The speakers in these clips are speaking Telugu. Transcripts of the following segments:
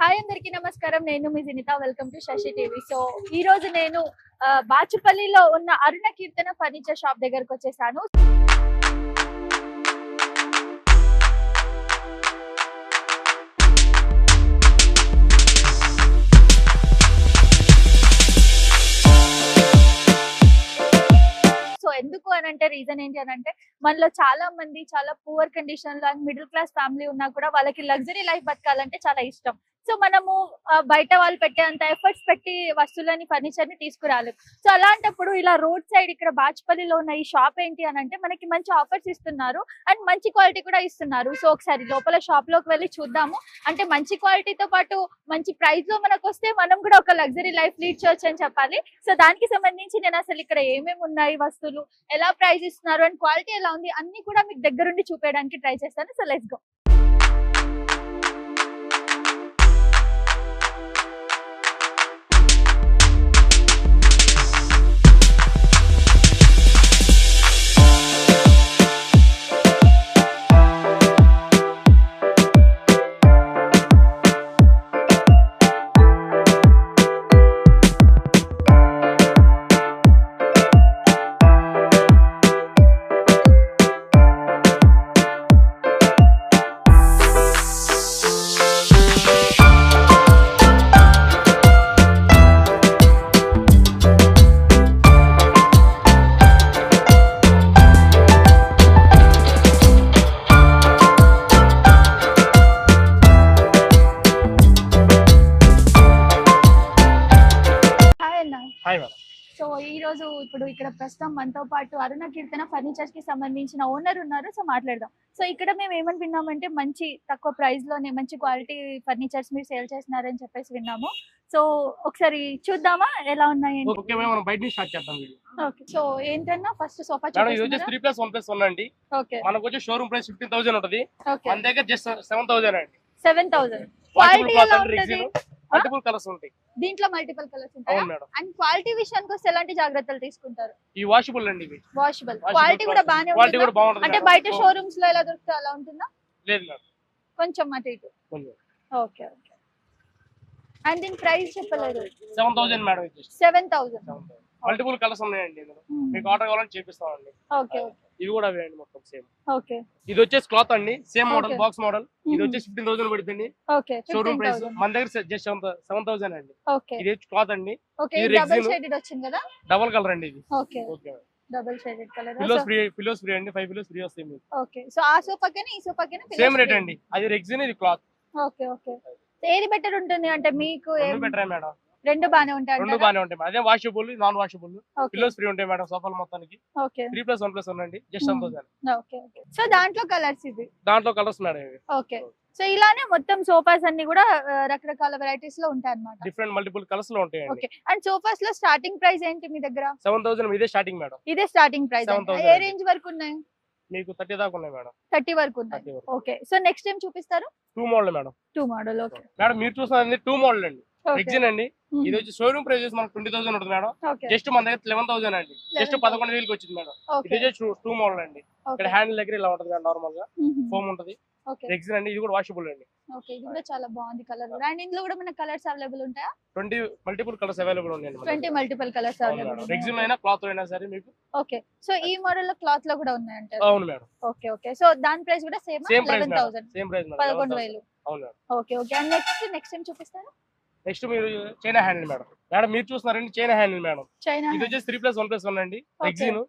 హాయ్ అందరికీ నమస్కారం. నేను మీ Jinitha. Welcome to Sasi TV. So ఈ రోజు నేను బాచుపల్లిలో ఉన్న అరుణ కీర్తన ఫర్నిచర్ షాప్ దగ్గరకు వచ్చేసాను. సో ఎందుకు అని అంటే రీజన్ ఏంటి అని అంటే మనలో చాలా మంది చాలా పూర్ కండిషన్ లో అండ్ మిడిల్ క్లాస్ ఫ్యామిలీ ఉన్నా కూడా వాళ్ళకి లగ్జరీ లైఫ్ బతకాలంటే చాలా ఇష్టం. సో మనము బయట వాళ్ళు పెట్టేంత ఎఫర్ట్స్ పెట్టి వస్తువులని ఫర్నిచర్ ని తీసుకురాలేము. సో అలాంటప్పుడు ఇలా రోడ్ సైడ్ ఇక్కడ బాచుపల్లిలో ఉన్న ఈ షాప్ ఏంటి అని అంటే మనకి మంచి ఆఫర్స్ ఇస్తున్నారు అండ్ మంచి క్వాలిటీ కూడా ఇస్తున్నారు. సో ఒకసారి లోపల షాప్ లోకి వెళ్ళి చూద్దాము. అంటే మంచి క్వాలిటీతో పాటు మంచి ప్రైస్ లో మనకు వస్తే మనం కూడా ఒక లగ్జరీ లైఫ్ లీడ్ చేయొచ్చు అని చెప్పాలి. సో దానికి సంబంధించి నేను అసలు ఇక్కడ ఏమేమి ఉన్నాయి, వస్తువులు ఎలా ప్రైస్ ఇస్తున్నారు అండ్ క్వాలిటీ ఎలా ఉంది అన్ని కూడా మీకు దగ్గరుండి చూపించడానికి ట్రై చేస్తాను. So let's go. సో ఈ రోజు ఇప్పుడు ఇక్కడ ప్రస్తుతం మనతో పాటు అరుణ కీర్తన ఫర్నిచర్స్ కి సంబంధించిన ఓనర్ ఉన్నారు. సో మాట్లాడదాం. సో ఇక్కడ మేము ఏమని విన్నామంటే మంచి తక్కువ ప్రైస్ లోనే మంచి క్వాలిటీ ఫర్నిచర్స్ మీరు సేల్ చేస్తున్నారని చెప్పేసి విన్నాము. సో ఒకసారి చూద్దామా ఎలా ఉన్నాయి. ఓకే మనం బయట నుంచి స్టార్ట్ చేద్దాం వీడియో. ఓకే సో ఏంటన్నా ఫస్ట్ సోఫా మేడం ఇది వచ్చేసి 3+1+1 అండి. ఓకే మనకు వచ్చే షోరూమ్ ప్రైస్ 15,000 ఉంటది. ఓకే మన దగ్గర జస్ట్ 7,000 అండి. 7,000 క్వాలిటీ ఎలా ఉంటది? మల్టిపుల్ కలర్స్ ఉంటాయి దీంట్లో మల్టిపుల్ కలర్స్ ఉంటాయి. అవును మేడం. అండ్ క్వాలిటీ విషయానికి వస్తే ఎలాంటి జాగ్రత్తలు తీసుకుంటారు? ఈ వాషబుల్ అండి ఇవి. వాషబుల్ క్వాలిటీ కూడా బానే క్వాలిటీ ఉంటుంది. కూడా బాగుంటుంది అంటే బయట షోరూమ్స్ లో ఎలా దొరుకుతా అలా ఉంటుందా? లేదు మేడం కొంచెం అటు ఇటు. కొంచెం ఓకే ఓకే. అండ్ దీని ప్రైస్ చెప్పలేదు. 7,000 మేడం ఇది. 7,000. మల్టిపుల్ కలర్స్ ఉన్నాయండి ఇందులో. మీకు ఆర్డర్ కావాలంటే చేపిస్తామండి. Okay okay. ఇవి కూడా అవే అండి మొత్తం సేమ్. ఓకే. ఇది వచ్చేసి క్లాత్ అండి same model Okay. Box model. ఇది వచ్చేసి 15,000 పడుతుంది ఓకే. Showroom price. 15,000. మన దగ్గర జస్ట్ 7,000 అండి. ఓకే. ఇది క్లాత్ అండి. ఓకే. ఇది డబుల్ resin. షేడెడ్ వచ్చింది కదా? డబుల్ కలర్ అండి ఇది. Okay. Okay double shaded colour. Pillows free అండి. 5 పిల్లోస్ ఫ్రీ వస్తాయి మీకు. ఓకే. సో ఆ సోఫాకేనా ఈ సోఫాకేనా? సేమ్ రేట్ అండి. అది రెగ్జిన్ ఇది క్లాత్. Okay okay. ఏది బెటర్ ఉంటుంది అంటే మీకు? రెండు బెటర్ మేడం. రెండు బానే ఉంటాయి. రెండు బానే ఉంటాయి. అదే washable non washable okay. Pillows free ఉంటాయి మేడం సోఫాల మొత్తానికి. ఓకే. 3+1+1 అండి జస్ట్ 7,000. Okay okay. సో దాంట్లో కలర్స్ ఇవి. దాంట్లో కలర్స్ మేడం ఇవి. ఓకే. సో ఇలానే మొత్తం సోఫాస్ అన్ని కూడా రకరకాల వెరైటీస్ లో ఉంటాయి అన్నమాట. డిఫరెంట్ మల్టిపుల్ కలర్స్ లో ఉంటాయండి. ఓకే. అండ్ సోఫాస్ లో స్టార్టింగ్ ప్రైస్ ఏంటి మీ దగ్గర? 7,000 ఇదే స్టార్టింగ్ మేడం. ఇదే స్టార్టింగ్ ప్రైస్. 7,000. ఏ రేంజ్ వరకు ఉన్నాయి? మీకు 30 దాకా ఉన్నాయి మేడం. 30 వరకు ఉన్నాయి. 30 వరకు. ఓకే. సో నెక్స్ట్ టైం చూపిస్తారు? 2 model madam. 2 model. Okay. Madam మీరు చూస్తున్నది 2 మోడల్ అండి. ఓకే. రెగ్జిన్ అండి. ఇది వచ్చి షోరూమ్ ప్రైస్ మనకు 20,000 ఉంటుంది మేడం. ఓకే. జస్ట్ మన దగ్గర 11,000 అండి. జస్ట్ 11,000 వచ్చింది మేడం. ఓకే. ఇది వచ్చి 2 మోడల్ అండి. ఇక్కడ హ్యాండిల్ దగ్గర ఇలా ఉంటుంది మేడం నార్మల్ గా. ఫోమ్ ఉంటుంది. ఓకే. రెగ్జిన్ అండి. ఇది కూడా వాషబుల్ అండి. ఓకే. ఇది కూడా చాలా బాగుంది కలర్. అండ్ ఇందులో కూడా మన కలర్స్ అవైలబుల్ ఉంటాయా? 20 మల్టిపుల్ కలర్స్ అవైలబుల్ ఉన్నాయండి. 20 మల్టిపుల్ కలర్స్ అవైలబుల్. రెగ్జిన్ అయినా క్లాత్ అయినా సరే మీకు. ఓకే. సో ఈ మోడల్ లో క్లాత్ లో కూడా ఉన్నాయి అంటారు? అవును మేడం. Okay okay. సో దాని ప్రైస్ కూడా same? Same price 11,000. Same price madam. 11,000. అవును madam. Okay okay. And next time చూపిస్తారా? నెక్స్ట్ మీరు చైనా హ్యాండిల్ మేడం. మేడం మీరు చూస్తున్నారండి చైనా హ్యాండిల్ మేడం. చైనా. ఇది వచ్చేసి 3+1+1 అండి రెగ్జిన్.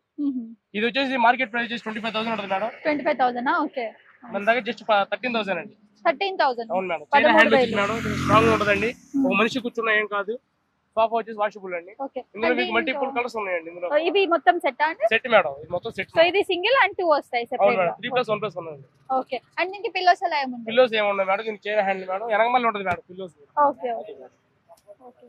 ఇది వచ్చేసి మార్కెట్ ప్రైస్ వచ్చేసి 25,000 ఉంటుంది మేడం. 25,000. ఓకే. మన దగ్గర జస్ట్ 13,000 అండి. 13,000. అవును మేడం. చైనా హ్యాండిల్ వచ్చేసి మేడం స్ట్రాంగ్ ఉంటుందండి. ఒక మనిషి కూర్చున్నా ఏం కాదు. సోఫా వచ్చేసి వాషబుల్ అండి. ఓకే. ఇందులో మీకు మల్టిపుల్ కలర్స్ ఉన్నాయండి. ఇందులో ఇవి మొత్తం సెట్ అండి? Set madam. ఇది మొత్తం సెట్. సో ఇది సింగిల్ అండ్ 2 వస్తాయి అవును సెపరేట్ మేడం. గా? 3+1+1 అండి. ఓకే. అండ్ దీనికి పిల్లోస్ ఎలా ఏముంది? పిల్లోస్ ఏముండదు మేడం. దీనికి చైనా హ్యాండిల్ మేడం. వెనకమల్లి ఉంటుంది madam pillows. Okay okay okay.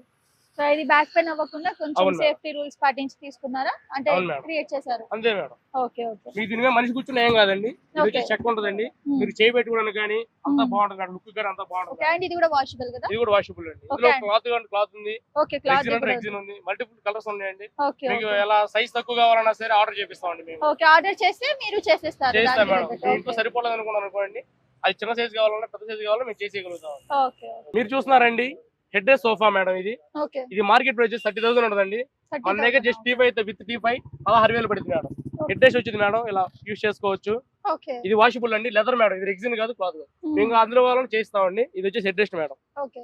So ఇది బ్యాక్ పెయిన్ అవ్వకుండా కొంచెం అవును మేడం. సేఫ్టీ రూల్స్ పాటించి తీసుకున్నారా అంటే అవును మేడం. క్రియేట్ చేశారు? అంతే మేడం. Okay okay. మీకు దీని మీద మనిషి కూర్చున్నా ఏం కాదండి. ఇది ఓకే. వచ్చేసి చెక్ ఉంటుందండి. మీరు చేయి పెట్టుకోవడానికి కానీ అంతా బాగుంటుంది మేడం. లుక్ గానీ అంతా బాగుంటుంది. ఓకే. అండ్ ఇది కూడా వాషబుల్ కదా? ఇది కూడా వాషబుల్ అండి. ఓకే. ఇందులో క్లాత్ ఉంది. ఓకే. క్లాత్ రెగ్జిన్ ఉంది. మల్టిపుల్ కలర్స్ ఉన్నాయండి. ఓకే మీకు ఓకే. ఎలా సైజ్ తక్కువ కావాలన్నా సరే ఆర్డర్ చేపిస్తామండి మేము. ఓకే. ఆర్డర్ చేస్తే మీరు చేసేస్తారు చేస్తాం దానికి మేడం. తగ్గట్టు. ఇంట్లో సరిపోలేదు అనుకున్నాను అనుకోండి అది చిన్న సైజ్ కావాలన్నా పెద్ద సైజ్ కావాలన్నా మేము చేసేయగలుగుతాం. ఓకే మీరు చూస్తున్నారండి హెడ్ డ్రెస్ సోఫా మేడం ఇది. ఓకే ఇది మార్కెట్ ప్రైస్ 30,000 ఉంటుందండి. మన దగ్గర జస్ట్ టీ5 విత్ టీ5 16,000 పడుతుంది మేడం. హెడ్ డ్రెస్ వచ్చింది మేడం, ఇలా యూస్ చేసుకోవచ్చు. ఓకే ఇది వాషబుల్ అండి, లెదర్ మేడం, ఇది రెగ్జిన్ కాదు క్లాత్. మేము అందులో వాళ్ళని చేస్తామండి. ఇది వచ్చేసి head dress madam, okay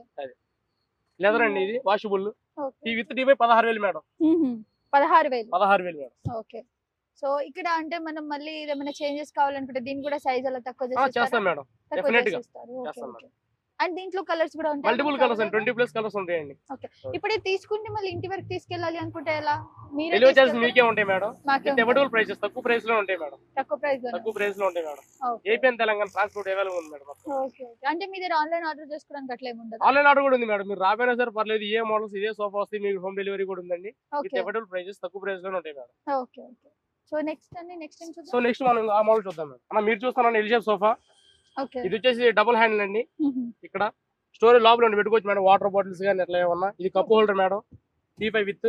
leather అండి, ఇది వాషబుల్. ఈ విత్ టీ5 16,000 మేడం. 16,000 మేడం. ఓకే. సో ఇక్కడ అంటే మనం మళ్ళీ ఏమైనా చేంజెస్ కావాలనుకుంటే దీన్ని కూడా సైజ్ అలా తక్కువ చేస్తాం మేడం, డెఫినెట్ గా చేస్తాం మేడం. అండ్ దీంట్లో కలర్స్ కూడా ఉంటాయి, మల్టిపుల్ కలర్స్ అండి, 20+ కలర్స్ ఉంటాయండి. ఓకే. ఇప్పుడు ఇది తీసుకుంటే మళ్ళీ ఇంటి వరకు తీసుకెళ్ళాలి అనుకుంటే ఎలా? మీరు డెలివరీ చార్జెస్ మీకే ఉంటాయి మేడం. అవైలబుల్ ప్రైసెస్ తక్కువ ప్రైస్ లో ఉంటాయి మేడం. తక్కువ ప్రైస్ లో ఉంటాయి madam. AP and Telangana transport available ఉంది మేడం. ఓకే. అంటే మీ దగ్గర ఆన్లైన్ ఆర్డర్ చేసుకోవడానికి అట్లా ఏమి ఉండదు? ఆన్లైన్ ఆర్డర్ కూడా ఉంది మేడం. మీరు రాబోయినా సరే పర్లేదు, ఏ మోడల్స్ ఇదే సోఫా వస్తే మీకు హోమ్ డెలివరీ కూడా ఉందండి. అవైలబుల్ ప్రైసెస్ తక్కువ ప్రైస్ లో ఉంటాయి madam. Okay okay. So next ఏం చూద్దాం? సో నెక్స్ట్ మనం ఆ మోడల్ చూద్దాం మేడం. అన్న మీరు చూస్తున్నాను ఎల్ షేప్ సోఫా. ఓకే. ఇది వచ్చేసి డబుల్ హ్యాండిల్ అండి. ఇక్కడ స్టోరేజ్ లోపల పెట్టుకోవచ్చు మేడం, వాటర్ బాటిల్స్ కానీ అట్లా ఏమన్నా. ఇది కప్ హోల్డర్ మేడం, టీ5 విత్.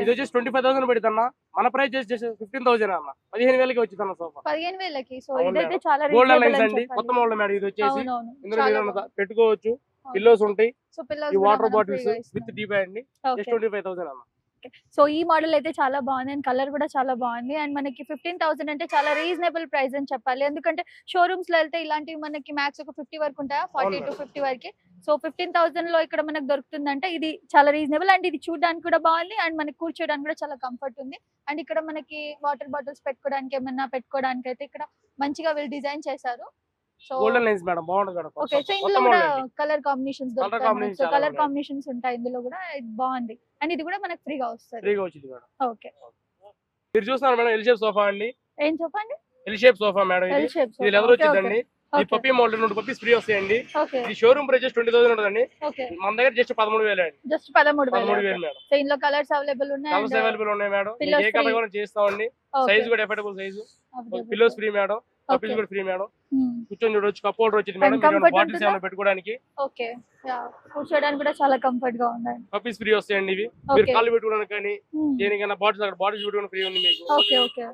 ఇది వచ్చేసి 25,000 పడుతుందన్న. మన ప్రైస్ చేసి 15,000 అన్న, 15,000కి వచ్చింది అన్న సోఫా. 15,000కి. సో ఇదైతే చాలా గోల్డెన్ లైన్స్ అండి, కొత్త మోడల్ మేడం. ఇది వచ్చేసి ఇందులో మీరు పెట్టుకోవచ్చు, పిల్లోస్ ఉంటాయి, ఈ వాటర్ బాటిల్స్ విత్ టీ5 అండి. జస్ట్ 25,000 అన్న. సో ఈ మోడల్ అయితే చాలా బాగుంది అండ్ కలర్ కూడా చాలా బాగుంది. అండ్ మనకి 15,000 అంటే చాలా రీజనబుల్ ప్రైస్ అని చెప్పాలి. ఎందుకంటే షోరూమ్స్ లో వెళ్తే ఇలాంటివి మనకి మ్యాక్స్ ఒక 50 వరకు ఉంటాయా, 40 to 50 వరకు. సో 15,000 లో ఇక్కడ మనకు దొరుకుతుందంటే ఇది చాలా రీజనబుల్. అండ్ ఇది చూడడానికి కూడా బాగుంది అండ్ మనకి కూర్చోడానికి కూడా చాలా కంఫర్ట్ ఉంది. అండ్ ఇక్కడ మనకి వాటర్ బాటిల్స్ పెట్టుకోవడానికి ఏమన్నా పెట్టుకోవడానికి అయితే ఇక్కడ మంచిగా వీళ్ళు డిజైన్ చేశారు. సో గోల్డెన్ లైన్స్ మేడం, బాగుంటుంది మేడం. ఓకే. సో ఇందులో కూడా కలర్ కాంబినేషన్స్ దొరుకుతాయి. సో కలర్ కాంబినేషన్స్ ఉంటాయి ఇందులో కూడా. ఇది బాగుంది అండ్ ఇది కూడా మనకి ఫ్రీగా వస్తుంది. ఫ్రీగా వచ్చింది మేడం. ఓకే. మీరు చూస్తున్నారు మేడం ఎల్ షేప్ సోఫా అండి. ఏం చెప్పండి? L shape sofa madam. ఇది లెదర్ వచ్చిందండి. ఈ పప్పీ మోడల్ 2 పప్పీస్ ఫ్రీ వస్తాయండి. ఈ షోరూమ్ ప్రైస్ 20,000 ఉంటుందండి. మన దగ్గర జస్ట్ 13,000 అండి. Just 13,000 madam. సో ఇందులో కలర్స్ అవైలబుల్ ఉన్నాయి. కలర్స్ అవైలబుల్ ఉన్నాయి మేడం. ఏ కలర్ కూడా చేస్తామండి. సైజ్ కూడా affordable size. Pillows free madam, puppies కూడా ఫ్రీ మేడం. కూర్చొని చూడొచ్చు, కప్ హోల్డర్ వచ్చింది మేడం, బాటిల్స్ ఏమైనా పెట్టుకోవడానికి. ఓకే. కూర్చోడానికి కూడా చాలా కంఫర్ట్ గా ఉంది. పప్పీస్ ఫ్రీ వస్తాయండి ఇవి. మీరు కాళ్ళు పెట్టుకోవడానికి కానీ దేనికైనా బాటిల్స్ అక్కడ బాటిల్స్ పెట్టుకోవడానికి ఫ్రీ ఉంది మీకు. Okay okay.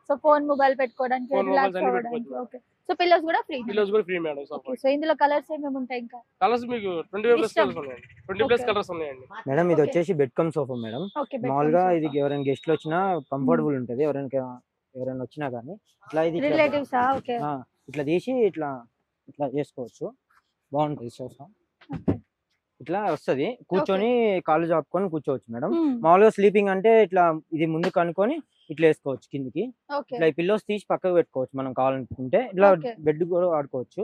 So phone mobile పెట్టుకోవడానికి, రిలాక్స్ అవ్వడానికి. ఓకే. సో పిల్లోస్ కూడా ఫ్రీ. పిల్లోస్ కూడా ఫ్రీ మేడం. సో ఇందులో కలర్స్ ఏమేమి ఉంటాయి? ఇంకా కలర్స్ మీకు 20+ కలర్స్ ఉన్నాయండి. 20+ కలర్స్ ఉన్నాయండి మేడం. ఇది వచ్చేసి బెడ్ కమ్ సోఫా మేడం. మామూలుగా ఇది ఎవరైనా గెస్ట్లు వచ్చినా కంఫర్టబుల్ ఉంటది. ఎవరైనా వచ్చినా కానీ ఇట్లా ఇది రిలేటివ్సా? ఓకే. ఇట్లా తీసి ఇట్లా చేసుకోవచ్చు, బాగుంటది సోఫా. ఇట్లా వస్తది, కూర్చొని కాళ్ళు చాపుకొని కూర్చోవచ్చు మేడం. మామూలుగా స్లీపింగ్ అంటే ఇట్లా ఇది ముందుకు అనుకొని ఇట్లా వేసుకోవచ్చు కిందికి. ఇట్లా ఈ పిల్లోస్ తీసి పక్కకు పెట్టుకోవచ్చు మనం కావాలనుకుంటే. ఇట్లా బెడ్ కూడా ఆడుకోవచ్చు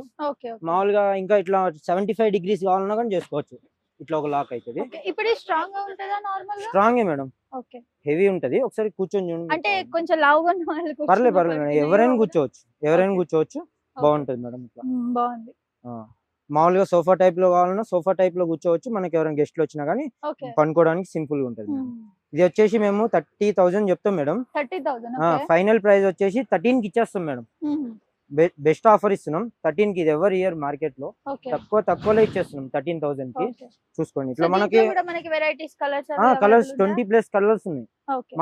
మామూలుగా. ఇంకా ఇట్లా 75 degrees కావాలన్నా కానీ చేసుకోవచ్చు. ఇట్లా ఒక లాక్ అవుతుంది. ఇప్పుడు స్ట్రాంగ్ గా ఉంటదా? నార్మల్ గా స్ట్రాంగ్ మేడం, ఓకే. హెవీ ఉంటది. ఒకసారి కూర్చొని చూడండి. అంటే కొంచెం లావుగా ఉన్న వాళ్ళు పర్లేదు, ఎవరైనా కూర్చోవచ్చు, బాగుంటది మేడం. ఇట్లా బాగుంది. మామూలుగా సోఫా టైప్ లో కావాలన్నా సోఫా టైప్ లో కూర్చోవచ్చు. మనకి ఎవరైనా గెస్ట్లు వచ్చినా కానీ పనుకోవడానికి సింపుల్ గా ఉంటది. ఇది వచ్చేసి మేము 30,000 చెప్తాం మేడం. 30,000 ఫైనల్ ప్రైస్ వచ్చేసి 13 కి ఇచ్చేస్తాం మేడం. బెస్ట్ ఆఫర్ ఇస్తున్నాం 13 కి. ఇది ఎవరి ఇయర్ మార్కెట్ లో తక్కువలో ఇచ్చేస్తున్నాం 13,000 కి. చూసుకోండి ఇట్లా మనకి కలర్స్ 20+ కలర్స్ ఉన్నాయి.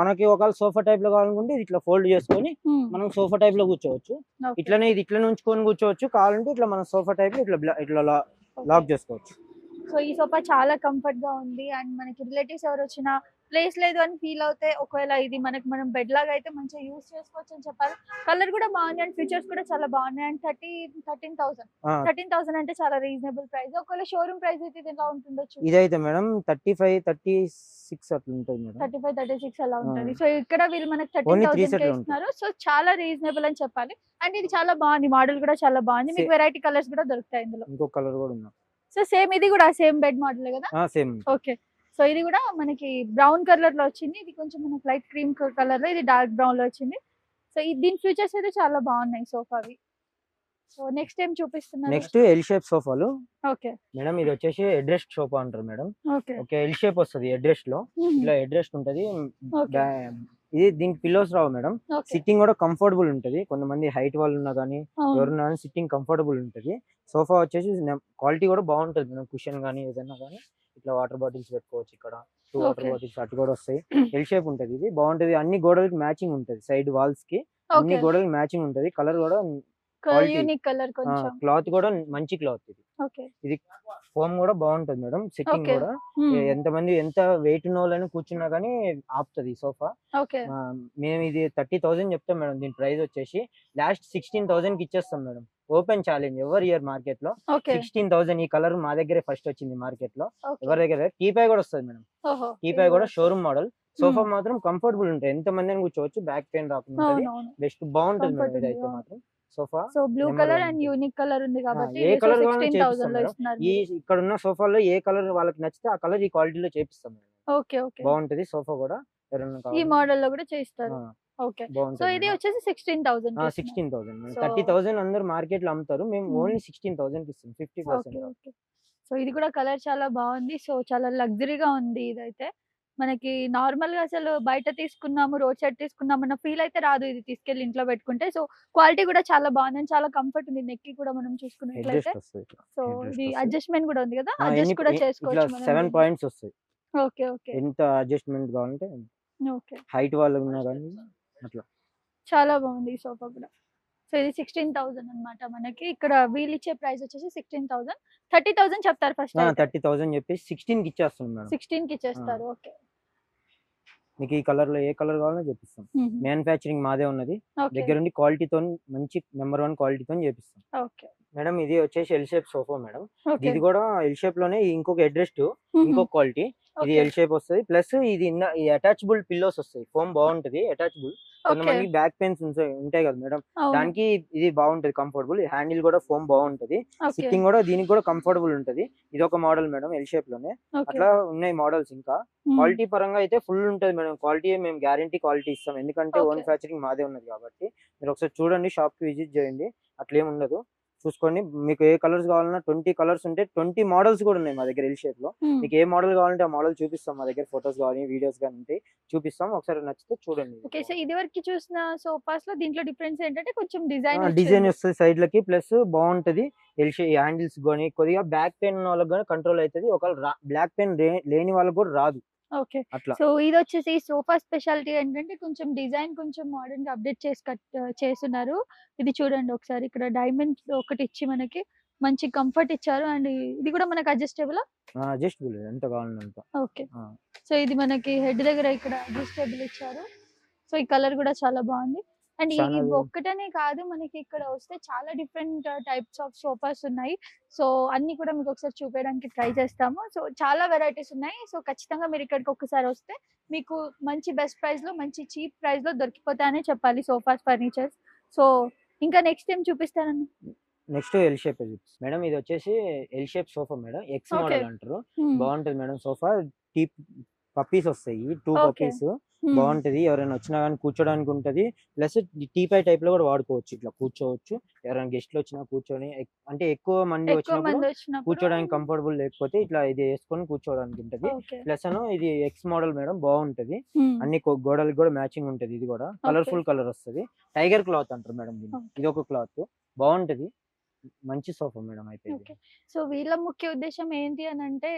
మనకి ఒకవేళ సోఫా టైప్ లో కావాలనుకుంటే ఇట్లా ఫోల్డ్ చేసుకొని మనం సోఫా టైప్ లో కూర్చోవచ్చు. ఇట్లనే ఇది ఇట్లా ఉంచుకొని కూర్చోవచ్చు. కావాలంటే ఇట్లా మన సోఫా టైప్ లో ఇట్లా లాక్ చేసుకోవచ్చు. సో ఈ సోఫా చాలా కంఫర్ట్ గా ఉంది. అండ్ మనకి రిలేటివ్స్ ఎవరు వచ్చినా ప్లేస్ లేదు అని ఫీల్ అవుతే ఒకవేళ ఇది మనం బెడ్ లాగా అయితే మంచిగా యూజ్ చేసుకోవచ్చు అని చెప్పాలి. కలర్ కూడా బాగుంది అండ్ ఫీచర్స్ కూడా చాలా బాగున్నాయి. అండ్ 13,000 అంటే చాలా రీజనబుల్ ప్రైస్. ఒకవేళ షోరూమ్ ప్రైస్ అయితే ఇది ఎలా ఉంటుండొచ్చు? ఇదైతే మేడం 35-36 అట్లా ఉంటుంది మేడం. 35-36 అలా ఉంటుంది. సో ఇక్కడ వీళ్ళు మనకి 13,000 ఇస్తున్నారు. సో చాలా రీజనబుల్ అని చెప్పాలి. అండ్ ఇది చాలా బాగుంది, మోడల్ కూడా చాలా బాగుంది. మీకు వెరైటీ కలర్స్ కూడా దొరుకుతాయి ఇందులో. ఇంకో కలర్ కూడా ఉంది. సో సేమ్ ఇది కూడా సేమ్ బెడ్ మోడల్ కదా? సేమ్. ఓకే. సో ఇది కూడా మనకి బ్రౌన్ కలర్ లో వచ్చింది. ఇది కొంచెం మనకి లైట్ క్రీమ్ కలర్ లో, ఇది డార్క్ బ్రౌన్ లో వచ్చింది. సో దీని ఫీచర్స్ అయితే చాలా బాగున్నాయి సోఫావి. సో నెక్స్ట్ ఏం చూపిస్తున్నారు? నెక్స్ట్ ఎల్ షేప్ సోఫాలు. Okay madam. ఇది వచ్చేసి హెడ్ రెస్ట్ సోఫా అంటారు మేడం. ఓకే. ఎల్ షేప్ వస్తుంది హెడ్ రెస్ట్ లో. ఇట్లా హెడ్ రెస్ట్ ఉంటది. ఇది దీనికి పిల్లోస్ రావు మేడం. సిట్టింగ్ కూడా కంఫర్టబుల్ ఉంటది. కొంతమంది హైట్ వాళ్ళు ఉన్నా కానీ ఎవరున్నా సిట్టింగ్ కంఫర్టబుల్ ఉంటది. సోఫా వచ్చేసి క్వాలిటీ కూడా బాగుంటది మేడం. కుషన్ కానీ ఏదైనా కానీ ఇట్లా వాటర్ బాటిల్స్ పెట్టుకోవచ్చు. ఇక్కడ 2 వాటర్ బాటిల్స్ అటు కూడా వస్తాయి. ఎల్ షేప్ ఉంటది. ఇది బాగుంటది. అన్ని గోడలకి మ్యాచింగ్ ఉంటది. సైడ్ వాల్స్ కి అన్ని గోడలకి మ్యాచింగ్ ఉంటది. కలర్ కూడా Quality. యూనిక్ కలర్ కొంచెం. క్లాత్ కూడా మంచి క్లాత్ ఇది. ఓకే. ఇది ఫోమ్ కూడా బాగుంటది మేడం, సిట్టింగ్ ఓకే. కూడా ఎంతమంది ఎంత వెయిట్ ఉన్న వాళ్ళని కూర్చున్నా గానీ ఆపుతుంది ఈ సోఫా. ఓకే. మేము ఇది 30,000 చెప్తాం మేడం. దీని ప్రైస్ వచ్చేసి లాస్ట్ 16,000 కి ఇచ్చేస్తాం మేడం. ఓపెన్ ఛాలెంజ్ ఎవరి ఇయర్ మార్కెట్ లో. ఓకే. 16,000 ఈ కలర్ మా దగ్గరే ఫస్ట్ వచ్చింది మార్కెట్ లో. ఓకే. ఎవరి దగ్గర టీపై కూడా వస్తుంది మేడం. ఓహో. టీపై కూడా షోరూమ్ మోడల్. సోఫా మాత్రం కంఫర్టబుల్ ఉంటాయి, ఎంత మంది అని కూర్చోవచ్చు, బ్యాక్ పెయిన్ రాకుండా అవునవును. బెస్ట్ బాగుంటుంది మేడం. Comfort ఇదైతే ఉంది. మాత్రం sofa so blue Number colour one and ఉంటుంది. యూనిక్ కలర్ ఉంది కాబట్టి ఏ కలర్ 16,000 లో ఇస్తున్నారు. ఈ ఇక్కడ ఉన్న సోఫాలో ఏ కలర్ వాళ్ళకి నచ్చితే ఆ కలర్ ఈ క్వాలిటీలో చేపిస్తాం మేడం. ఓకే. ఓకే. బాగుంటది సోఫా కూడా. ఎవరైనా ఈ కావాలి మోడల్ లో కూడా చేయిస్తారు. ఓకే. సో బాగుంటది ఇది వచ్చేసి 16,000 కి ఇస్తున్నారు. 16,000 మేడం. So- 30,000 అందరు మార్కెట్ లో అమ్ముతారు, మేము ఓన్లీ 16,000 కి ఇస్తాం. 50%. ఓకే. ఓకే. సో ఇది కూడా కలర్ చాలా బాగుంది. సో చాలా లగ్జరీగా ఉంది ఇదైతే. మనకి నార్మల్ గా అసలు బయట తీసుకున్నాము, రోడ్ సైడ్ తీసుకున్నాము అన్న ఫీల్ అయితే రాదు ఇది తీసుకెళ్లి ఇంట్లో పెట్టుకుంటే. సో క్వాలిటీ కూడా చాలా బాగుంది and చాలా కంఫర్ట్ ఉంది. నెక్ కి కూడా మనం చూసుకున్నట్లయితే అడ్జస్ట్ వస్తుంది ఇట్లా. సో headrest ఇది వస్తది. అడ్జస్ట్మెంట్ కూడా ఉంది కదా, ఆ, అడ్జస్ట్ కూడా ఇట్లా చేసుకోవచ్చు 7 మనం. పాయింట్స్ వస్తాయి. ఓకే. ఓకే. ఎంత అడ్జస్ట్మెంట్ కావాలంటే ఓకే. హైట్ వాళ్ళు ఉన్నా కానీ అట్లా. చాలా బాగుంది ఈ సోఫా కూడా. సో ఇది 16,000 అన్నమాట. మనకి ఇక్కడ వీళ్ళు ఇచ్చే ప్రైస్ వచ్చేసి 16,000. 30,000 చెప్తారు ఫస్ట్. 30,000 చెప్పి 16 కి ఇచ్చేస్తాం మేడం. 16 కి ఇచ్చేస్తారు. ఓకే. మీకు ఈ కలర్ లో ఏ కలర్ కావాలో చెప్పిస్తాం. మ్యానుఫ్యాక్చరింగ్ మాదే ఉన్నది, ఓకే. దగ్గరుండి క్వాలిటీతో మంచి నెంబర్ 1 క్వాలిటీతో చేపిస్తాం ఓకే. మేడం. ఇది వచ్చేసి L shape sofa madam. Okay. ఇది కూడా ఎల్ షేప్ లోనే ఇంకొక అడ్రెస్ట్, ఇంకొక క్వాలిటీ. ఇది ఓకే. ఎల్ షేప్ వస్తుంది, ప్లస్ ఇది అటాచబుల్ పిల్లోస్ వస్తాయి. ఫోమ్ బాగుంటది, అటాచబుల్. కొంతమంది బ్యాక్ పెయిన్స్ ఉంటాయి కదా మేడం, అవును. దానికి ఇది బాగుంటది, కంఫర్టబుల్. హ్యాండిల్ కూడా ఫోమ్ బాగుంటది, ఓకే. సిట్టింగ్ కూడా దీనికి కూడా కంఫర్టబుల్ ఉంటది. ఇది ఒక మోడల్ మేడం ఎల్ షేప్ లోనే. ఓకే. అట్లా ఉన్నాయి మోడల్స్. ఇంకా క్వాలిటీ పరంగా అయితే ఫుల్ ఉంటది మేడం. క్వాలిటీ మేము గ్యారంటీ క్వాలిటీ ఇస్తాం, ఎందుకంటే Okay. ఓన్ ఫ్యాక్చరింగ్ మాదే ఉన్నది కాబట్టి. మీరు ఒకసారి చూడండి, షాప్ కి విజిట్ చేయండి, అట్లేం ఉండదు. చూసుకోండి, మీకు ఏ కలర్స్ కావాలన్నా 20 కలర్స్ ఉంటాయి, 20 మోడల్స్ కూడా ఉన్నాయి మా దగ్గర ఎల్ షేప్ లో. మీకు ఏ మోడల్ కావాలంటే ఆ మోడల్ చూపిస్తాం. మా దగ్గర ఫొటోస్ కానీ వీడియోస్ కానీ ఉంటాయి, చూపిస్తాం. ఒకసారి నచ్చితే చూడండి. ఓకే. సో ఇది వరకు చూసిన సోఫాస్ లో దీంట్లో డిఫరెన్స్ ఏంటంటే కొంచెం డిజైన్ డిజైన్ వస్తుంది సైడ్ లకి, ప్లస్ బాగుంటది. ఎల్ షేప్ హ్యాండిల్స్ కానీ కొద్దిగా బ్యాక్ పెయిన్ ఉన్న వాళ్ళకి కానీ కంట్రోల్ అవుతుంది. ఒకవేళ బ్లాక్ పెయిన్ లేని వాళ్ళకి కూడా రాదు ఓకే. అట్లా. సో ఇది వచ్చేసి సోఫా స్పెషాలిటీ ఏంటంటే కొంచెం డిజైన్ కొంచెం మోడర్న్ గా అప్డేట్ చేస్తున్నారు. ఇది చూడండి ఒకసారి, ఇక్కడ డైమండ్ ఒకటి ఇచ్చి మనకి మంచి కంఫర్ట్ ఇచ్చారు. అండ్ ఇది కూడా మనకి అడ్జస్టబుల్. అడ్జస్టబుల్ ఎంత కావాలంత. ఓకే. సో ఇది మనకి హెడ్ దగ్గర ఇక్కడ అడ్జస్టబుల్ ఇచ్చారు. సో ఈ కలర్ కూడా చాలా బాగుంది. అండ్ చాలా ఇది ఒక్కటనే కాదు, మనకి ఇక్కడ వస్తే చాలా డిఫరెంట్ టైప్స్ ఆఫ్ సోఫాస్ ఉన్నాయి. సో అన్ని కూడా మీకు ఒకసారి చూపించడానికి ట్రై చేస్తాము. సో చాలా వెరైటీస్ ఉన్నాయి. సో ఖచ్చితంగా మీరు ఇక్కడికి ఒక్కసారి వస్తే మీకు మంచి బెస్ట్ ప్రైస్ లో, మంచి చీప్ ప్రైస్ లో దొరికిపోతాయనే చెప్పాలి సోఫాస్, ఫర్నిచర్స్. సో ఇంకా నెక్స్ట్ ఏం చూపిస్తారన్న? Next L shape madam. ఇది వచ్చేసి L shape sofa madam, X Okay. Model అంటారు. బాగుంటది మేడం సోఫా. పప్పీస్ వస్తాయి, 2 Okay. పప్పీస్. బాగుంటది, ఎవరైనా వచ్చినా కానీ కూర్చోడానికి ఉంటది. ప్లస్ టీపై టైప్ లో కూడా వాడుకోవచ్చు, ఇట్లా కూర్చోవచ్చు. ఎవరైనా గెస్ట్లు వచ్చినా కూర్చొని, అంటే ఎక్కువ మంది ఎక్కువ మంది వచ్చినప్పుడు వచ్చినప్పుడు కూర్చోడానికి కంఫర్టబుల్, లేకపోతే ఇట్లా ఇది వేసుకొని కూర్చోడానికి ఉంటది. ఓకే. ప్లస్ ఇది ఎక్స్ మోడల్ మేడం, బాగుంటది. అన్ని గోడలకు కూడా మ్యాచింగ్ ఉంటది. ఇది కూడా కలర్ఫుల్ కలర్ వస్తది. టైగర్ క్లాత్ అంటారు మేడం దీన్ని. Okay. ఇది ఒక క్లాత్ బాగుంటది, మంచి సోఫా మేడం అయితే ఇది. ఓకే. సో వీళ్ళ ముఖ్య ఉద్దేశం ఏంటి అని అంటే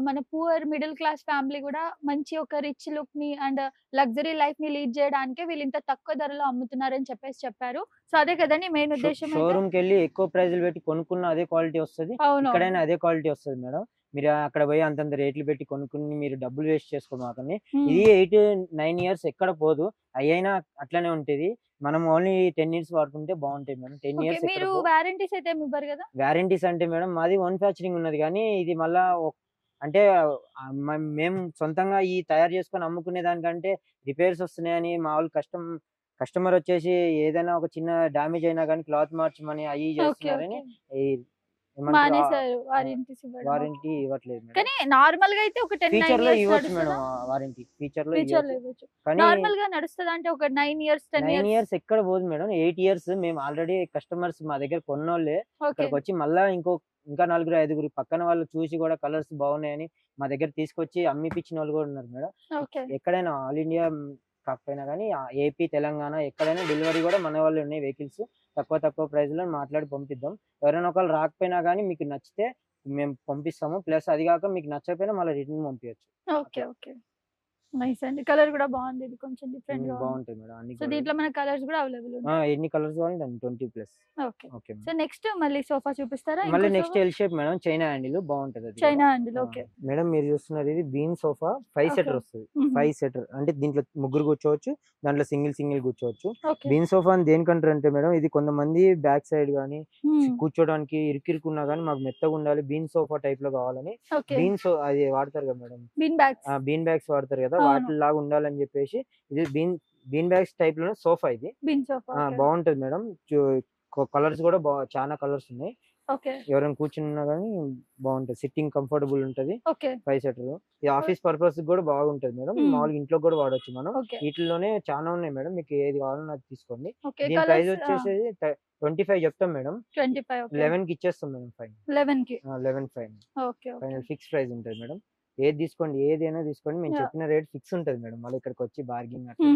మన పూర్ మిడిల్ క్లాస్ ఫ్యామిలీ కూడా మంచి ఒక రిచ్ లుక్ ని అండ్ లగ్జరీ లైఫ్ ని లీడ్ చేయడానికి వీళ్ళు ఇంత తక్కువ ధరలో అమ్ముతున్నారని చెప్పారు. సో అదే కదండి మెయిన్ ఉద్దేశం. షోరూమ్ కి వెళ్ళి ఎక్కువ ప్రైజులు పెట్టి కొనుక్కున్న అదే క్వాలిటీ వస్తది, అవును. ఇక్కడైనా అదే క్వాలిటీ వస్తది మేడం. మీరు అక్కడ పోయి అంతంత రేట్లు పెట్టి కొనుక్కుని మీరు డబ్బులు వేస్ట్ చేసుకోమాకండి. ఇది 8-9 ఇయర్స్ ఎక్కడ పోదు, అయినా అట్లనే ఉంటది. మనం ఓన్లీ 10 ఇయర్స్ వాడుకుంటే బాగుంటాయి మేడం. 10 ఇయర్స్ మీరు వారంటీస్ అయితే ఏమి ఇవ్వరు కదా? వారంటీస్ అంటే మేడం మాది ఓన్ ఫ్యాక్చరింగ్ ఉన్నది, కానీ ఇది మళ్ళా అంటే మేము సొంతంగా ఈ తయారు చేసుకొని అమ్ముకునే దానికంటే రిపేర్స్ వస్తున్నాయని మా వాళ్ళు కస్టమర్ వచ్చేసి ఏదైనా ఒక చిన్న డ్యామేజ్ అయినా కానీ క్లాత్ మార్చమని అవి చేస్తున్నారని వారంటీ ఇవ్వట్లేదు మేడం. కానీ నార్మల్ గా అయితే ఒక 10 ఫ్యూచర్ లో ఇయర్స్ ఇవ్వచ్చు మేడం వారంటీ. ఫ్యూచర్ లో ఇవ్వచ్చు. కానీ నార్మల్ గా నడుస్తది అంటే ఒక 9 ఇయర్స్ 10 9 ఇయర్స్. ఇయర్స్ ఎక్కడ పోదు మేడం, 8 ఇయర్స్. మేము ఆల్రెడీ కస్టమర్స్ మా దగ్గర కొన్నోళ్ళే ఓకే. ఇక్కడికి వచ్చి మళ్ళా ఇంకా 4-5 పక్కన వాళ్ళు చూసి కూడా కలర్స్ బాగున్నాయని మా దగ్గర తీసుకొచ్చి అమ్మిపించిన వాళ్ళు కూడా ఉన్నారు మేడం. ఓకే. ఎక్కడైనా ఆల్ ఇండియా కాకపోయినా కానీ ఏపీ, తెలంగాణ ఎక్కడైనా డెలివరీ కూడా మన వాళ్ళు ఉన్నాయి. వెహికల్స్ తక్కువ ప్రైస్ లో మాట్లాడి పంపిద్దాం. ఎవరైనా ఒకళ్ళు రాకపోయినా కానీ మీకు నచ్చితే మేము పంపిస్తాము. ప్లస్ అది కాక మీకు నచ్చకపోయినా మళ్ళీ రిటర్న్ పంపించచ్చు. ఓకే. ఓకే. నైస్ అండి. కలర్ కూడా బాగుంది. ఇది కొంచెం డిఫరెంట్ గా ఉంది. బాగుంటది మేడం అన్ని సో దీంట్లో మన కలర్స్ కూడా అవైలబుల్ ఉంటాయి. ఎన్ని కలర్స్ కావాలంటే 20+. ఓకే. ఓకే సో నెక్స్ట్ మళ్ళీ సోఫా చూపిస్తారా? మళ్ళీ ఇంకో next L shape madam, China handle బాగుంటది అది చైనా హ్యాండిల్. ఓకే. మేడం మీరు చూస్తున్నారు ఇది బీన్ సోఫా 5 సెటర్ వస్తుంది. 5 సెటర్ అంటే దీంట్లో ముగ్గురు కూర్చోవచ్చు, దాంట్లో సింగిల్ కూర్చోవచ్చు. బీన్ సోఫా అని దేనికంటారు అంటే మేడం, ఇది కొంతమంది బ్యాక్ సైడ్ గానీ కూర్చోడానికి ఇరుకిరుకున్నా గానీ మాకు మెత్తగా ఉండాలి బీన్ సోఫా టైప్ లో కావాలని అది వాడతారు కదా మేడం, బీన్ బ్యాగ్స్ వాడతారు కదా, వాటి లాగా ఉండాలని చెప్పేసి ఇది బీన్ బ్యాగ్స్ టైప్ లోనే సోఫా ఇది. బాగుంటది మేడం. కలర్స్ కూడా చాలా కలర్స్ ఉన్నాయి. ఎవరైనా కూర్చున్నా గానీ బాగుంటది, సిట్టింగ్ కంఫర్టబుల్ ఉంటది. 5 సెటర్ ఇది ఆఫీస్ పర్పస్ కూడా బాగుంటది మేడం. మామూలుగా ఇంట్లో కూడా వాడొచ్చు మనం. వీటిలోనే చాలా ఉన్నాయి మేడం, మీకు ఏది కావాలన్నా అది తీసుకోండి. దీని ప్రైస్ వచ్చేసి 25 చెప్తాం మేడం. 11 కి ఇచ్చేస్తాం మేడం. 11 ఫైనల్ ఫిక్స్ ప్రైస్ ఉంటది మేడం. ఏది తీసుకోండి, ఏదైనా తీసుకోండి, మేము చెప్పిన రేట్ ఫిక్స్ ఉంటది మేడం. మళ్ళీ ఇక్కడికి వచ్చి బార్గింగ్ అట్లా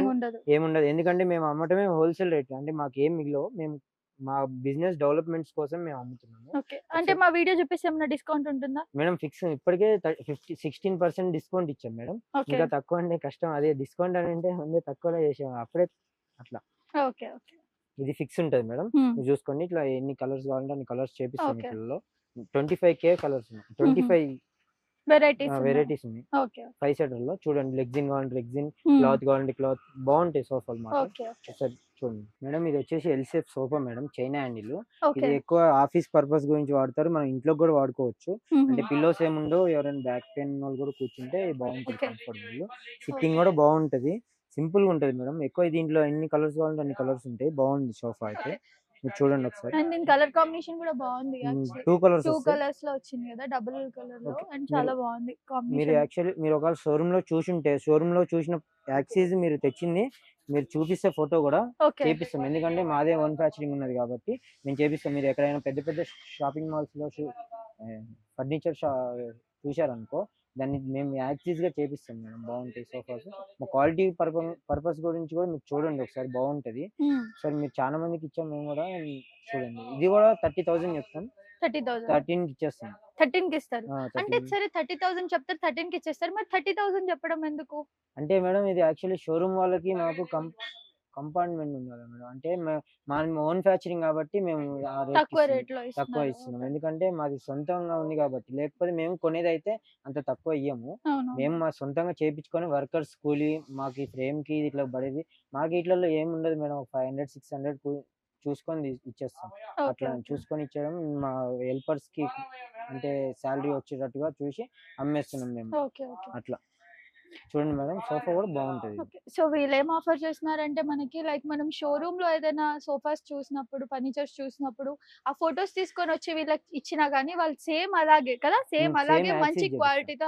ఉండదు, ఏముండదు. ఎందుకంటే మేము అమ్మటమే హోల్సేల్ రేట్, అంటే మాకు ఏం మిగిలవు. మేము మా బిజినెస్ డెవలప్మెంట్స్ కోసం మేము అమ్ముతున్నాము. అంటే మా వీడియో చూపిస్తే ఏమైనా డిస్కౌంట్ ఉంటుందా మేడం? ఫిక్స్ ఇప్పటికే 16% డిస్కౌంట్ ఇచ్చాం మేడం. ఇంకా తక్కువ అంటే కష్టం, అదే డిస్కౌంట్ అని అంటే ముందే తక్కువలో చేసాం అప్పుడే అట్లా. ఇది ఫిక్స్ ఉంటది మేడం. మీరు చూసుకోండి, ఇట్లా ఎన్ని కలర్స్ కావాలంటే అన్ని కలర్స్ చేపిస్తాం. వీటిలో 25K కలర్స్ ఉన్నాయి, 25 వెరైటీస్ ఉన్నాయి 5 సెటర్ లో. చూడండి, లెగ్జిన్ కావాలంటే లెగ్జిన్, క్లాత్ కావాలంటే క్లాత్, బాగుంటాయి సోఫాలు మాత్రం. చూడండి మేడం, ఇది వచ్చేసి L shape sofa madam, China handle. ఇది ఎక్కువ ఆఫీస్ పర్పస్ గురించి వాడతారు, మనం ఇంట్లో కూడా వాడుకోవచ్చు. అంటే పిల్లోస్ ఏముండో, ఎవరైనా బ్యాక్ పెయిన్ వాళ్ళు కూడా కూర్చుంటే బాగుంటుంది, కంఫర్టబుల్. సిట్టింగ్ కూడా బాగుంటది, సింపుల్ గా ఉంటది మేడం. ఎక్కువ దీంట్లో ఎన్ని కలర్స్ కావాలంటే అన్ని కలర్స్ ఉంటాయి. బాగుంది సోఫా అయితే, మీరు చూడండి ఒకసారి. అండ్ దీని కలర్ కాంబినేషన్ కూడా బాగుంది. 2 కలర్స్ లో వచ్చింది కదా, డబుల్ కలర్ లో, అండ్ చాలా బాగుంది కాంబినేషన్. మీరు ఒకవేళ షోరూమ్ లో చూసుంటే, షోరూమ్ లో చూసిన యాక్సెస్ మీరు తెచ్చింది మీరు చూపిస్తే ఫోటో కూడా చేపిస్తాం. ఎందుకంటే మాదే ఓన్ ఫ్యాక్చరింగ్ ఉన్నది కాబట్టి మేము చేపిస్తాం. మీరు ఎక్కడైనా పెద్ద పెద్ద షాపింగ్ మాల్స్ లో ఫర్నిచర్ చూసారనుకో, దాన్ని మేము యాక్సెస్ గా చేపిస్తాం మేడం. బాగుంటాయి సోఫాస్. మా క్వాలిటీ పర్పస్ గురించి కూడా మీరు చూడండి ఒకసారి, బాగుంటది. సరే, మీరు చాలా మందికి ఇచ్చాం మేము కూడా, చూడండి. ఇది కూడా 30,000 చెప్తాం, 13 కి ఇచ్చేస్తాం. 13 కి ఇస్తారు అంటే? సరే, 30,000 చెప్తారు, 13 కి ఇచ్చేస్తారు, మరి 30,000 చెప్పడం ఎందుకు? అంటే మేడం, ఇది యాక్చువల్లీ షోరూమ్ వాళ్ళకి మాకు కంపార్ట్మెంట్ ఉండాలి మేడం. అంటే మా ఓన్ ఫ్యాక్చరింగ్ కాబట్టి మేము తక్కువ ఇస్తున్నాం. ఎందుకంటే మాది సొంతంగా ఉంది కాబట్టి. లేకపోతే మేము కొనేది అయితే అంత తక్కువ ఇయ్యము. మేము మా సొంతంగా చేయించుకొని వర్కర్స్ కూలీ, మాకు ఈ ఫ్రేమ్ కి ఇట్లా పడేది, మాకు ఇట్లలో ఏమి ఉండదు మేడం. 500-600 చూసుకొని ఇచ్చేస్తాం. అట్లా చూసుకొని ఇచ్చడం, మా హెల్పర్స్ కి అంటే శాలరీ వచ్చేటట్టుగా చూసి అమ్మేస్తున్నాం మేము. అట్లా చూడండి మేడం, సోఫా కూడా బాగుంటది. సో వీళ్ళు ఏం ఆఫర్ చేస్తున్నారంటే మనకి, లైక్ మనం షోరూమ్ లో ఏదైనా సోఫాస్ చూసినప్పుడు, ఫర్నిచర్స్ చూసినప్పుడు ఆ ఫొటోస్ తీసుకొని వచ్చి వీళ్ళకి ఇచ్చినా గానీ వాళ్ళు సేమ్ అలాగే కదా, సేమ్ అలాగే మంచి క్వాలిటీతో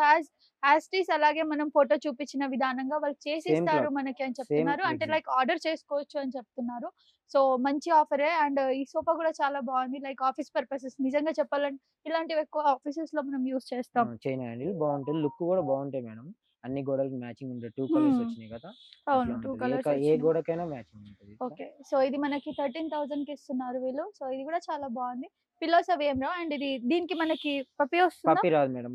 యాస్టీస్ అలాగే మనం ఫోటో చూపించిన విధానంగా వాళ్ళు చేసిస్తారు మనకి అని చెప్తున్నారు. అంటే లైక్ ఆర్డర్ చేసుకోవచ్చు అని చెప్తున్నారు. సో మంచి ఆఫరే. అండ్ ఈ సోఫా కూడా చాలా బాగుంది, లైక్ ఆఫీస్ పర్పసెస్. నిజంగా చెప్పాలంటే ఇలాంటివి ఎక్కువ ఆఫీసెస్ లో మనం యూస్ చేస్తాం. చైనా హ్యాండిల్ బాగుంటుంది, లుక్ కూడా బాగుంటాయి మేడం. అన్ని గోడలకి మ్యాచింగ్ ఉంటాయి. 2 కలర్స్ వచ్చినాయి కదా. అవును, 2 కలర్స్. ఏ గోడకైనా మ్యాచింగ్ ఉంటుంది. ఓకే. సో ఇది మనకి 13,000 కి ఇస్తున్నారు వీళ్ళు. సో ఇది కూడా చాలా బాగుంది. పిల్లోస్ అవి ఏం రావు. అండ్ ఇది దీనికి మనకి పప్పి వస్తుందా? పప్పి రాదు మేడం,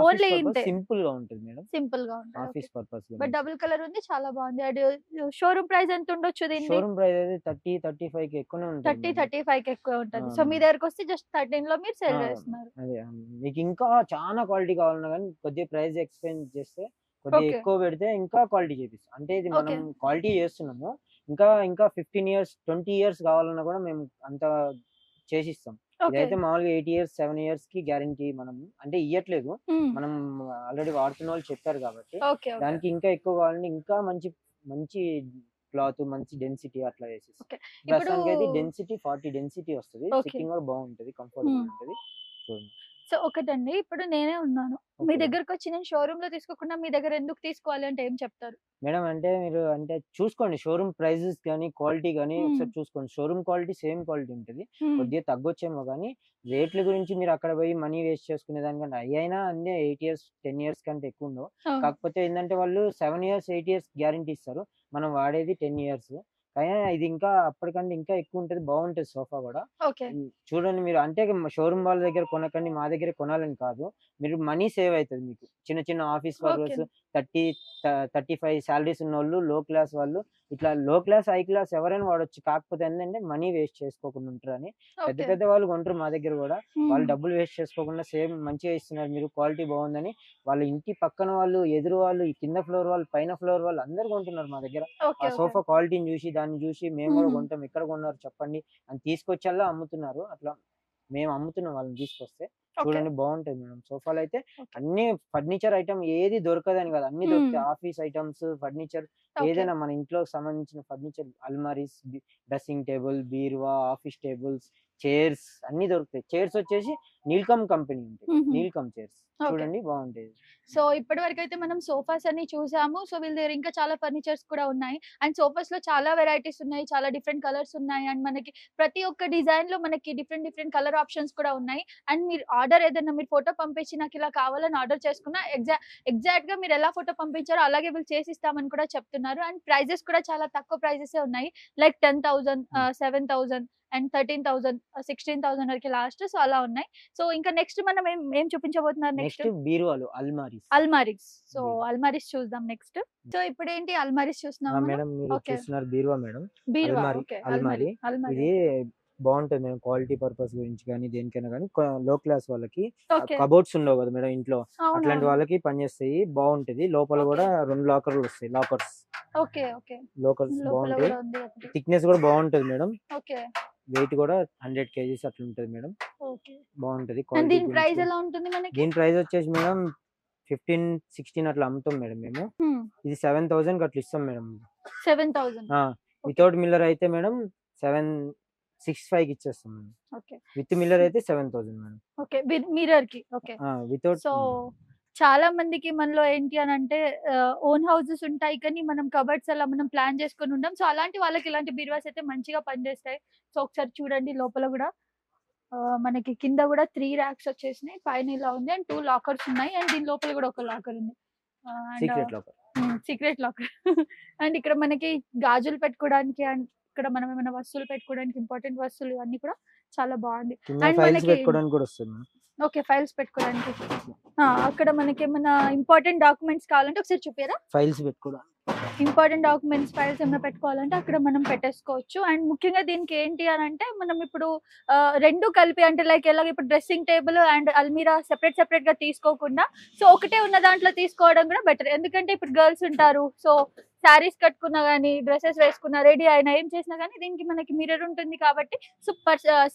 ఓన్లీ సింపుల్ గా ఉంటుంది మేడం. సింపుల్ గా ఉంటుంది office purpose. But double colour ఉంది, చాలా బాగుంది. అండ్ షోరూమ్ ప్రైస్ ఎంత ఉండొచ్చు దీనికి? షోరూమ్ ప్రైస్ అయితే 30-35 కి ఎక్కువనే ఉంటుంది. 30-35 కి ఎక్కువ ఉంటుంది. సో మీ దగ్గరకు వస్తే జస్ట్ 13 లో మీరు సేల్ చేస్తున్నారు. అదే, మీకు ఇంకా చాలా క్వాలిటీ కావాలన్నా కానీ కొద్దిగా ప్రైస్ ఎక్స్ప్లెయిన్ చేస్తే, కొద్దిగా ఎక్కువ పెడితే ఇంకా క్వాలిటీ చేపిస్తాం. అంటే ఇది మనం క్వాలిటీ చేస్తున్నాము. ఇంకా 15 years 20 years కావాలన్నా కూడా మేము అంత చేసిస్తాం. ఇదైతే మామూలుగా 8 years 7 years కి గ్యారంటీ మనం అంటే ఇయ్యట్లేదు. మనం ఆల్రెడీ వాడుతున్న వాళ్ళు చెప్పారు కాబట్టి దానికి ఇంకా ఎక్కువ కావాలంటే ఇంకా మంచి క్లాత్, మంచి డెన్సిటీ అట్లా వేసేస్తాం. ప్రస్తుతానికి అయితే డెన్సిటీ 40 డెన్సిటీ వస్తుంది. సిట్టింగ్ కూడా బాగుంటది, కంఫర్టబుల్ ఉంటది. చూడండి. సో ఒకటండి, ఇప్పుడు నేనే ఉన్నాను, మీ దగ్గరకు వచ్చి నేను షోరూమ్ లో తీసుకోకుండా మీ దగ్గర ఎందుకు తీసుకోవాలి అంటే ఏం చెప్తారు? మేడం అంటే మీరు అంటే చూసుకోండి, షోరూమ్ ప్రైజెస్ కానీ క్వాలిటీ కానీ ఒకసారి చూసుకోండి. షోరూమ్ క్వాలిటీ సేమ్ క్వాలిటీ ఉంటుంది, కొద్దిగా తగ్గొచ్చేమో కానీ రేట్ల గురించి మీరు అక్కడ పోయి మనీ వేస్ట్ చేసుకునే దానికంటే అయినా అన్నీ 8 years 10 years కంటే ఎక్కువ ఉండవు. కాకపోతే ఏంటంటే వాళ్ళు 7 years 8 years గ్యారంటీ ఇస్తారు, మనం వాడేది 10 years. కానీ ఇది ఇంకా అప్పటికంటే ఇంకా ఎక్కువ ఉంటది, బాగుంటది సోఫా కూడా. చూడండి మీరు, అంటే షోరూమ్ వాళ్ళ దగ్గర కొనకండి, మా దగ్గర కొనాలని కాదు. మీరు మనీ సేవ్ అవుతుంది మీకు. చిన్న చిన్న ఆఫీస్ పర్పస్ 30-35 సాలరీస్ ఉన్న వాళ్ళు, లో క్లాస్ వాళ్ళు, ఇట్లా లో క్లాస్ హై క్లాస్ ఎవరైనా వాడొచ్చు. కాకపోతే ఏంటంటే మనీ వేస్ట్ చేసుకోకుండా ఉంటారని పెద్ద ఓకే. పెద్ద వాళ్ళు కొంటారు మా దగ్గర కూడా. వాళ్ళు డబ్బులు వేస్ట్ చేసుకోకుండా సేమ్ మంచిగా ఇస్తున్నారు మీరు, క్వాలిటీ బాగుందని వాళ్ళ ఇంటి పక్కన వాళ్ళు, ఎదురు వాళ్ళు, ఈ కింద ఫ్లోర్ వాళ్ళు, పైన ఫ్లోర్ వాళ్ళు అందరు కొంటున్నారు మా దగ్గర. ఓకే. ఆ ఓకే. సోఫా క్వాలిటీని చూసి దాన్ని చూసి మేము కూడా మ్మ్. కొంటాం. ఎక్కడ కొన్నారు చెప్పండి అని తీసుకొచ్చల్లా అమ్ముతున్నారు. అట్లా మేము అమ్ముతున్నాం వాళ్ళని తీసుకొస్తే. ఓకే. చూడండి బాగుంటది మేడం. సోఫాలు అయితే ఓకే. అన్ని ఫర్నిచర్ ఐటమ్ ఏది దొరకదని కాదు, అన్ని మ్మ్. దొరుకుతాయి. Office items, furniture okay. ఏదైనా మన ఇంట్లోకి సంబంధించిన ఫర్నిచర్, అల్మారీస్, డ్రెస్సింగ్ టేబుల్, బీరువా, ఆఫీస్ టేబుల్స్, చైర్స్ అన్ని దొరుకుతాయి. చైర్స్ వచ్చేసి నీల్కమ్ కంపెనీ ఉంటాయి. మ్మ్. నీల్కమ్ చైర్స్ ఓకే. చూడండి బాగుంటాయి. సో ఇప్పటి వరకు అయితే మనం సోఫాస్ అన్ని చూసాము. సో వీళ్ళ దగ్గర ఇంకా చాలా ఫర్నిచర్స్ కూడా ఉన్నాయి. అండ్ సోఫాస్ లో చాలా వెరైటీస్ ఉన్నాయి, చాలా డిఫరెంట్ కలర్స్ ఉన్నాయి. అండ్ మనకి ప్రతి ఒక్క డిజైన్ లో మనకి డిఫరెంట్ డిఫరెంట్ కలర్ ఆప్షన్స్ కూడా ఉన్నాయి. అండ్ మీరు ఆర్డర్ ఏదైనా మీరు ఫోటో పంపించి నాకు ఇలా కావాలని ఆర్డర్ చేసుకున్నా ఎగ్జాక్ట్ గా మీరు ఎలా ఫోటో పంపించారో అలాగే వీళ్ళు చేసి ఇస్తామని కూడా చెప్తున్నారు. అండ్ ప్రైజెస్ కూడా చాలా తక్కువ ప్రైజెస్ ఉన్నాయి. లైక్ 10,000, 7,000 అండ్ 13,000, 16,000 వరకు లాస్ట్. సో అలా ఉన్నాయి. సో ఇంకా నెక్స్ట్ మనం ఏం చూపించబోతున్నారు నెక్స్ట్? నెక్స్ట్ బీరువాలు, అల్మారీస్. అల్మారీస్. సో బీరువా. అల్మారీస్ చూద్దాం నెక్స్ట్. సో ఇప్పుడు ఏంటి అల్మారీస్ చూస్తున్నాం మేడం మీరు ఓకే. చూస్తున్నారు బీరువా మేడం. బీరువా. అల్మారీ, ఓకే. అల్మారీ అల్మారీ. ఇది బాగుంటది మేడం. క్వాలిటీ పర్పస్ గురించి కానీ దేనికైనా కానీ లో క్లాస్ వాళ్ళకి ఓకే. కబోర్డ్స్ ఉండవు కదా మేడం ఇంట్లో, అవును, అట్లాంటి అవును. వాళ్ళకి పనిచేస్తాయి. బాగుంటది. లోపల ఓకే. కూడా 2 లాకర్లు వస్తాయి. Lockers okay. ఓకే. లోకర్స్ లోపల బాగుంటాయి. కూడా ఉంది ఒకటి. థిక్నెస్ కూడా బాగుంటది మేడం. ఓకే. వెయిట్ కూడా 100 kgs అట్లా ఉంటది మేడం. ఓకే. బాగుంటది. అండ్ క్వాలిటీ దీని ప్రైస్ గురించి ఎలా ఉంటుంది మనకి? దీని ప్రైస్ వచ్చేసి మేడం 15-16 అట్లా అమ్ముతాం మేడం మేము. ఇది 7,000 కి అట్లా ఇస్తాం మేడం. 7,000. వితౌట్ మిల్లర్ అయితే మేడం 765 కి ఇచ్చేస్తాం మేడం. ఓకే. విత్ మిల్లర్ అయితే 7,000 మేడం. ఓకే. మిర్రర్ కి. ఓకే. వితౌట్. సో చాలా మందికి మనలో ఏంటి అని అంటే ఓన్ హౌసెస్ ఉంటాయి, కానీ మనం కబర్డ్స్ అలా మనం ప్లాన్ చేసుకొని ఉంటాం. సో అలాంటి వాళ్ళకి ఇలాంటి బీరువాస్ అయితే మంచిగా పనిచేస్తాయి. సో ఒకసారి చూడండి లోపల కూడా మనకి కింద కూడా 3 ర్యాక్స్ వచ్చేసినాయి, పైన ఇలా ఉంది. అండ్ 2 లాకర్స్ ఉన్నాయి. అండ్ దీని లోపల కూడా ఒక లాకర్ ఉంది. Secret locker. Secret locker. And ఇక్కడ మనకి గాజులు పెట్టుకోవడానికి, అండ్ ఇక్కడ మనం ఏమైనా వస్తువులు పెట్టుకోవడానికి, ఇంపార్టెంట్ వస్తువులు ఇవన్నీ కూడా చాలా బాగుంది. అండ్ ఫైల్స్ మనకి పెట్టుకోవడానికి కూడా వస్తుంది మేడం. ఓకే. ఫైల్స్ పెట్టుకోవడానికి. అక్కడ మనకి ఏమైనా ఇంపార్టెంట్ డాక్యుమెంట్స్ కావాలంటే ఒకసారి చూపిరా. ఫైల్స్ పెట్టుకోవడానికి, ఇంపార్టెంట్ డాక్యుమెంట్స్, ఫైల్స్ ఏమైనా పెట్టుకోవాలంటే అక్కడ మనం పెట్టేసుకోవచ్చు. అండ్ ముఖ్యంగా దీనికి ఏంటి అని అంటే మనం ఇప్పుడు రెండు కలిపి, అంటే లైక్ ఎలాగ ఇప్పుడు డ్రెస్సింగ్ టేబుల్ అండ్ అల్మీరా సెపరేట్ గా తీసుకోకుండా సో ఒకటే ఉన్న దాంట్లో తీసుకోవడం కూడా బెటర్. ఎందుకంటే ఇప్పుడు గర్ల్స్ ఉంటారు, సో శారీస్ కట్టుకున్నా కానీ, డ్రెస్సెస్ వేసుకున్నా, రెడీ అయినా, ఏం చేసినా కానీ దీనికి మనకి మిర్రర్ ఉంటుంది కాబట్టి సో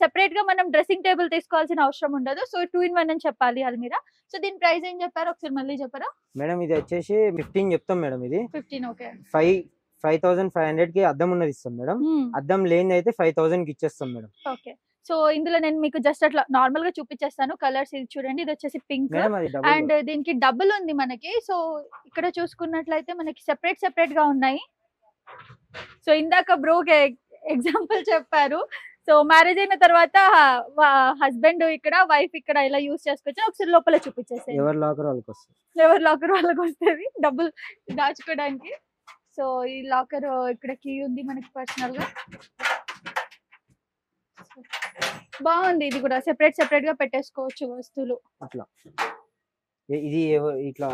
సెపరేట్ గా మనం డ్రెస్సింగ్ టేబుల్ తీసుకోవాల్సిన అవసరం ఉండదు. సో 2-in-1 అని చెప్పాలి అల్మీరా. సో దీని ప్రైస్ ఏం చెప్పారు ఒకసారి మళ్ళీ చెప్పరా? మేడం ఇది వచ్చేసి 15 చెప్తాం మేడం. ఇది 15. ఓకే. 5,500 కి అద్దం ఉన్నది ఇస్తాం మేడం. అద్దం లేనిది అయితే 5,000 కి ఇచ్చేస్తాం మేడం. ఓకే. సో ఇందులో నేను మీకు జస్ట్ అట్లా నార్మల్ గా చూపించేస్తాను కలర్స్. ఇది చూడండి, ఇది వచ్చేసి పింక్ మేడం అది అండ్ దీనికి డబుల్ ఉంది మనకి. సో ఇక్కడ చూసుకున్నట్లయితే మనకి సెపరేట్ గా ఉన్నాయి. సో ఇందాక బ్రోకి ఎగ్జాంపుల్ చెప్పారు. సో మ్యారేజ్ అయిన తర్వాత హస్బెండ్ ఇక్కడ, వైఫ్ ఇక్కడ ఇలా యూస్ చేసుకోవచ్చు. ఒకసారి లోపల చూపించేసి ఎవరి లాకర్ వాళ్ళకి వస్తుంది. ఎవరి లాకర్ వాళ్ళకి వస్తుంది డబ్బులు దాచుకోవడానికి. సో ఈ లాకర్ ఇక్కడ కీ ఉంది మనకి పర్సనల్ గా. బాగుంది. ఇది కూడా సెపరేట్ గా పెట్టేసుకోవచ్చు వస్తువులు అట్లా. ఇది ఇట్లా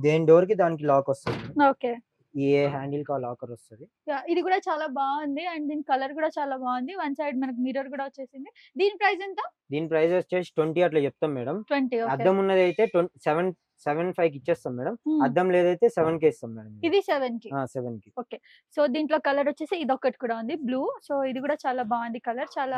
దేని డోర్ కి దానికి లాక్ వస్తుంది. ఓకే. ఏ హ్యాండిల్ కా లాకర్ వస్తుంది. ఇది కూడా చాలా బాగుంది. అండ్ దీని కలర్ కూడా చాలా బాగుంది. వన్ సైడ్ మనకి మిర్రర్ కూడా వచ్చేసింది. దీని ప్రైస్ ఎంత? దీని ప్రైస్ వచ్చేసి 20 అట్లా చెప్తాం మేడం. 20. అద్దం ఉన్నది అయితే 7.5 కి ఇచ్చేస్తాం మేడం. అద్దం లేదైతే 7 కి ఇస్తాం మేడం. ఇది 7 కి. 7 కి. ఓకే. సో దీంట్లో కలర్ వచ్చేసి ఇది ఒకటి కూడా ఉంది, బ్లూ. సో ఇది కూడా చాలా బాగుంది కలర్, చాలా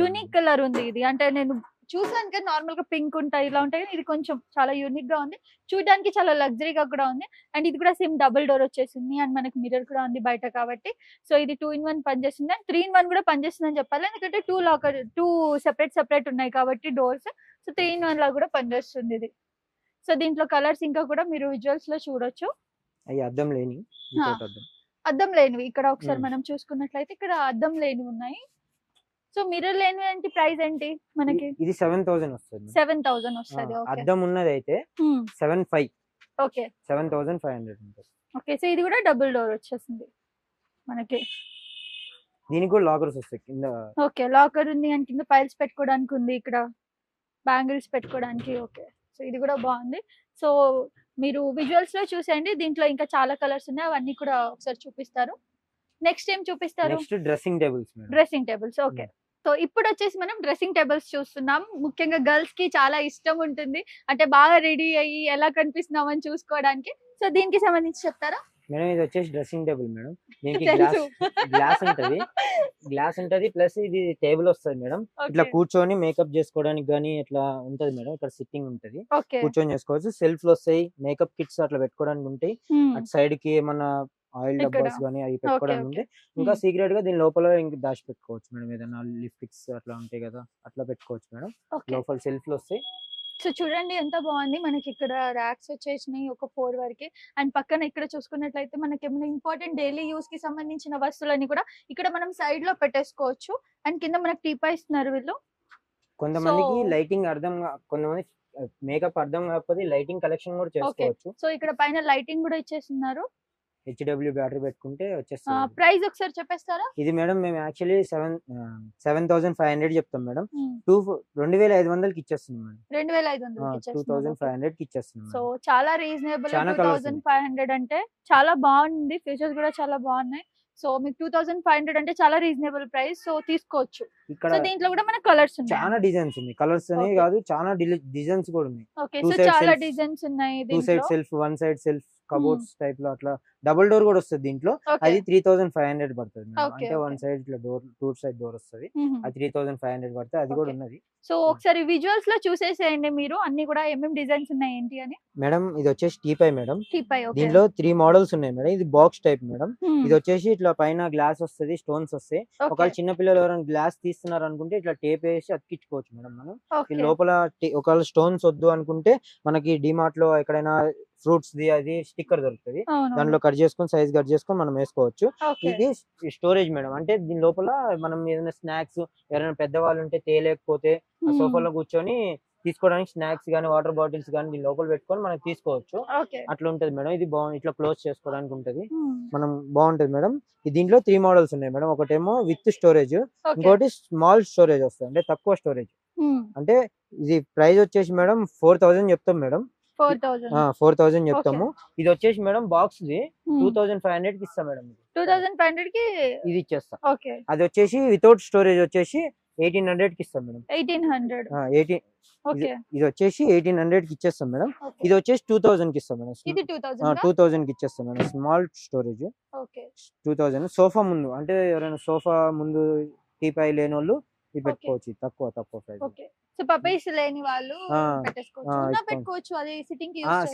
యూనిక్ కలర్ ఉంది ఇది. అంటే నేను చూసాను కానీ నార్మల్ గా పింక్ ఉంటాయి, ఇలా ఉంటాయి, కానీ ఇది కొంచెం చాలా యూనిక్ గా ఉంది. చూడడానికి చాలా లగ్జరీగా కూడా ఉంది. అండ్ ఇది కూడా సేమ్ డబుల్ డోర్ వచ్చేసింది. అండ్ మనకి మిర్రర్ కూడా ఉంది బయట కాబట్టి. సో ఇది 2-in-1 పనిచేస్తుంది. అండ్ 3-in-1 కూడా పనిచేస్తుంది అని చెప్పాలి. ఎందుకంటే 2 సెపరేట్ ఉన్నాయి కాబట్టి డోర్స్. సో 3-in-1 లా కూడా పనిచేస్తుంది ఇది. సో దీంట్లో కలర్స్ ఇంకా కూడా మీరు విజువల్స్ లో చూడొచ్చు. అద్దం లేనివి ఇక్కడ ఒకసారి మనం చూసుకున్నట్లయితే ఇక్కడ అద్దం లేనివి ఉన్నాయి. సో మిర్రర్ లేనివి ఏంటి, ప్రైస్ ఏంటి మనకి? ఇది 7,000 వస్తుంది. 7,000 వస్తుంది. అద్దం ఉన్నది అయితే 7.5. ఓకే. 7,500 ఉంటుంది. ఓకే. సో ఇది కూడా డబుల్ డోర్ వచ్చేసింది మనకి. దీనికి కూడా లాకర్స్ వస్తాయి కింద. ఓకే. లాకర్ ఉంది అండ్ కింద ఫైల్స్ పెట్టుకోవడానికి ఉంది, ఇక్కడ బ్యాంగిల్స్ పెట్టుకోవడానికి. ఓకే. సో ఇది కూడా బాగుంది. సో మీరు విజువల్స్ లో చూసేయండి, దీంట్లో ఇంకా చాలా కలర్స్ ఉన్నాయి, అవన్నీ కూడా ఒకసారి చూపిస్తారు. నెక్స్ట్ ఏం చూపిస్తారు? Next dressing tables madam. Dressing tables, okay. So ఇప్పుడు వచ్చేసి మనం డ్రెస్సింగ్ టేబుల్స్ చూస్తున్నాం. ముఖ్యంగా గర్ల్స్ కి చాలా ఇష్టం ఉంటుంది, అంటే బాగా రెడీ అయ్యి ఎలా కనిపిస్తున్నాం అని చూసుకోవడానికి. సో దీనికి సంబంధించి చెప్తారా? మేడం ఇది వచ్చేసి డ్రెస్సింగ్ టేబుల్ మేడం. దీనికి తెలుసు. గ్లాస్ ఉంటది ప్లస్ ఇది టేబుల్ వస్తుంది మేడం. ఇట్లా కూర్చొని మేకప్ చేసుకోవడానికి గానీ ఇట్లా ఉంటది మేడం. ఇక్కడ సిట్టింగ్ ఉంటది, కూర్చొని చేసుకోవచ్చు. సెల్ఫ్ లో వస్తాయి, మేకప్ కిట్స్ అట్లా పెట్టుకోవడానికి ఉంటాయి. అటు సైడ్ కి ఏమన్నా ఆయిల్ డబ్బాస్ గానీ అవి పెట్టుకోవడానికి ఉంటాయి. ఇంకా సీక్రెట్ గా దీని లోపల ఇంకా దాచి పెట్టుకోవచ్చు మేడం. ఏదైనా లిప్స్టిక్స్ అట్లా ఉంటాయి కదా, అట్లా పెట్టుకోవచ్చు మేడం. లోపల సెల్ఫ్ లో వస్తాయి. సో చూడండి ఎంత బాగుంది. మనకి ఇక్కడ ర్యాక్స్ వచ్చేసినాయి ఒక 4 వరకు. అండ్ పక్కన ఇక్కడ చూసుకున్నట్లయితే మనకి ఏమైనా ఇంపార్టెంట్ డైలీ యూస్ కి సంబంధించిన వస్తువులన్నీ కూడా ఇక్కడ మనం సైడ్ లో పెట్టేసుకోవచ్చు. అండ్ కింద మనకి టీపా ఇస్తున్నారు వీళ్ళు. కొంతమందికి లైటింగ్ కొంతమంది మేకప్ అర్థం కాకపోతే లైటింగ్ కలెక్షన్ కూడా చేసుకోవచ్చు. సో ఇక్కడ పైన లైటింగ్ కూడా ఇచ్చేస్తున్నారు. హెచ్డబ్ల్యూ బ్యాటరీ పెట్టుకుంటే వచ్చేస్తుంది. ప్రైస్ ఒకసారి చెప్పేస్తారా? ఇది మేడం మేము యాక్చువల్లీ 7,500 చెప్తాం మేడం. 2,500 కి ఇచ్చేస్తున్నాం మేడం. 2,500 కి ఇచ్చేస్తున్నాం. సో చాలా రీజనబుల్. 2,500 అంటే చాలా బాగుంది, ఫీచర్స్ కూడా చాలా బాగున్నాయి. సో మీకు 2,500 అంటే చాలా రీజనబుల్ ప్రైస్. సో తీసుకోవచ్చు. ఇక్కడ దీంట్లో కూడా మన కలర్స్ ఉన్నాయి, చాలా డిజైన్స్ ఉన్నాయి. కలర్స్ అనే కాదు, చాలా డిజైన్స్ కూడా ఉన్నాయి. ఓకే, సో చాలా డిజైన్స్ ఉన్నాయి. 2 side self, 1 side self, cupboards type లో అట్లా డబుల్ డోర్ కూడా వస్తుంది దీంట్లో. అది 3,500 పడుతుంది. అంటే 1 సైడ్ ఇట్లా డోర్, 2 సైడ్ డోర్ వస్తుంది. అది 3,500 పడుతుంది. అది కూడా ఉన్నది. సో ఒకసారి విజువల్స్ లో చూసేసేయండి మీరు, అన్ని కూడా ఏమేం డిజైన్స్ ఉన్నాయి ఏంటి అని. మేడం ఇది వచ్చేసి టీపై మేడం. టీపై, దీనిలో 3 మోడల్స్ ఉన్నాయి మేడం. ఇది బాక్స్ టైప్ మేడం. ఇది వచ్చేసి ఇట్లా పైన గ్లాస్ వస్తుంది, స్టోన్స్ వస్తాయి. ఒకవేళ చిన్న పిల్లలు ఎవరైనా గ్లాస్ తీస్తున్నారు అనుకుంటే ఇట్లా టేప్ వేసి అతికించుకోవచ్చు మేడం. మనం ఈ లోపల ఒకవేళ స్టోన్స్ వద్దు అనుకుంటే మనకి డిమార్ట్ లో ఎక్కడైనా ఫ్రూట్స్ ది అది స్టిక్కర్ దొరుకుతుంది, దాంట్లో కట్ చేసుకొని సైజ్ కట్ చేసుకొని మనం వేసుకోవచ్చు. ఇది స్టోరేజ్ మేడం. అంటే దీని లోపల మనం ఏదైనా స్నాక్స్ ఎవరైనా పెద్దవాళ్ళు ఉంటే తేలేకపోతే సోఫాలో కూర్చొని తీసుకోవడానికి స్నాక్స్ గానీ వాటర్ బాటిల్స్ గానీ దీని లోపల పెట్టుకొని మనం తీసుకోవచ్చు. అట్లా ఉంటది మేడం. ఇది బాగుంది, ఇట్లా క్లోజ్ చేసుకోవడానికి ఉంటది. మనం బాగుంటది మేడం. దీంట్లో 3 మోడల్స్ ఉన్నాయి మేడం. ఒకటేమో విత్ స్టోరేజ్, ఇంకోటి స్మాల్ స్టోరేజ్ వస్తుంది, అంటే తక్కువ స్టోరేజ్. అంటే ఇది ప్రైస్ వచ్చేసి మేడం 4,000 చెప్తాం మేడం. 4,000 చెప్తాము. ఇది వచ్చేసి మేడం బాక్స్ ది 2,500 కి ఇస్తాం మేడం. 2,500 కి ఇది ఇచ్చేస్తాం. అది వచ్చేసి వితౌట్ స్టోరేజ్ వచ్చేసి 1,800 కి ఇస్తాం మేడం. 1,800. ఇది వచ్చేసి 1,800 కి ఇచ్చేస్తాం మేడం. ఇది వచ్చేసి 2,000 కి ఇస్తాం మేడం. 2,000 కి ఇచ్చేస్తాం మేడం. Small storage 2,000. సోఫా ముందు, అంటే ఎవరైనా సోఫా ముందు టీపై లేని వాళ్ళు ఇది పెట్టుకోవచ్చు. తక్కువ ప్రైస్. సో పపీస్ లేని వాళ్ళు పెట్టుకోవచ్చు. అది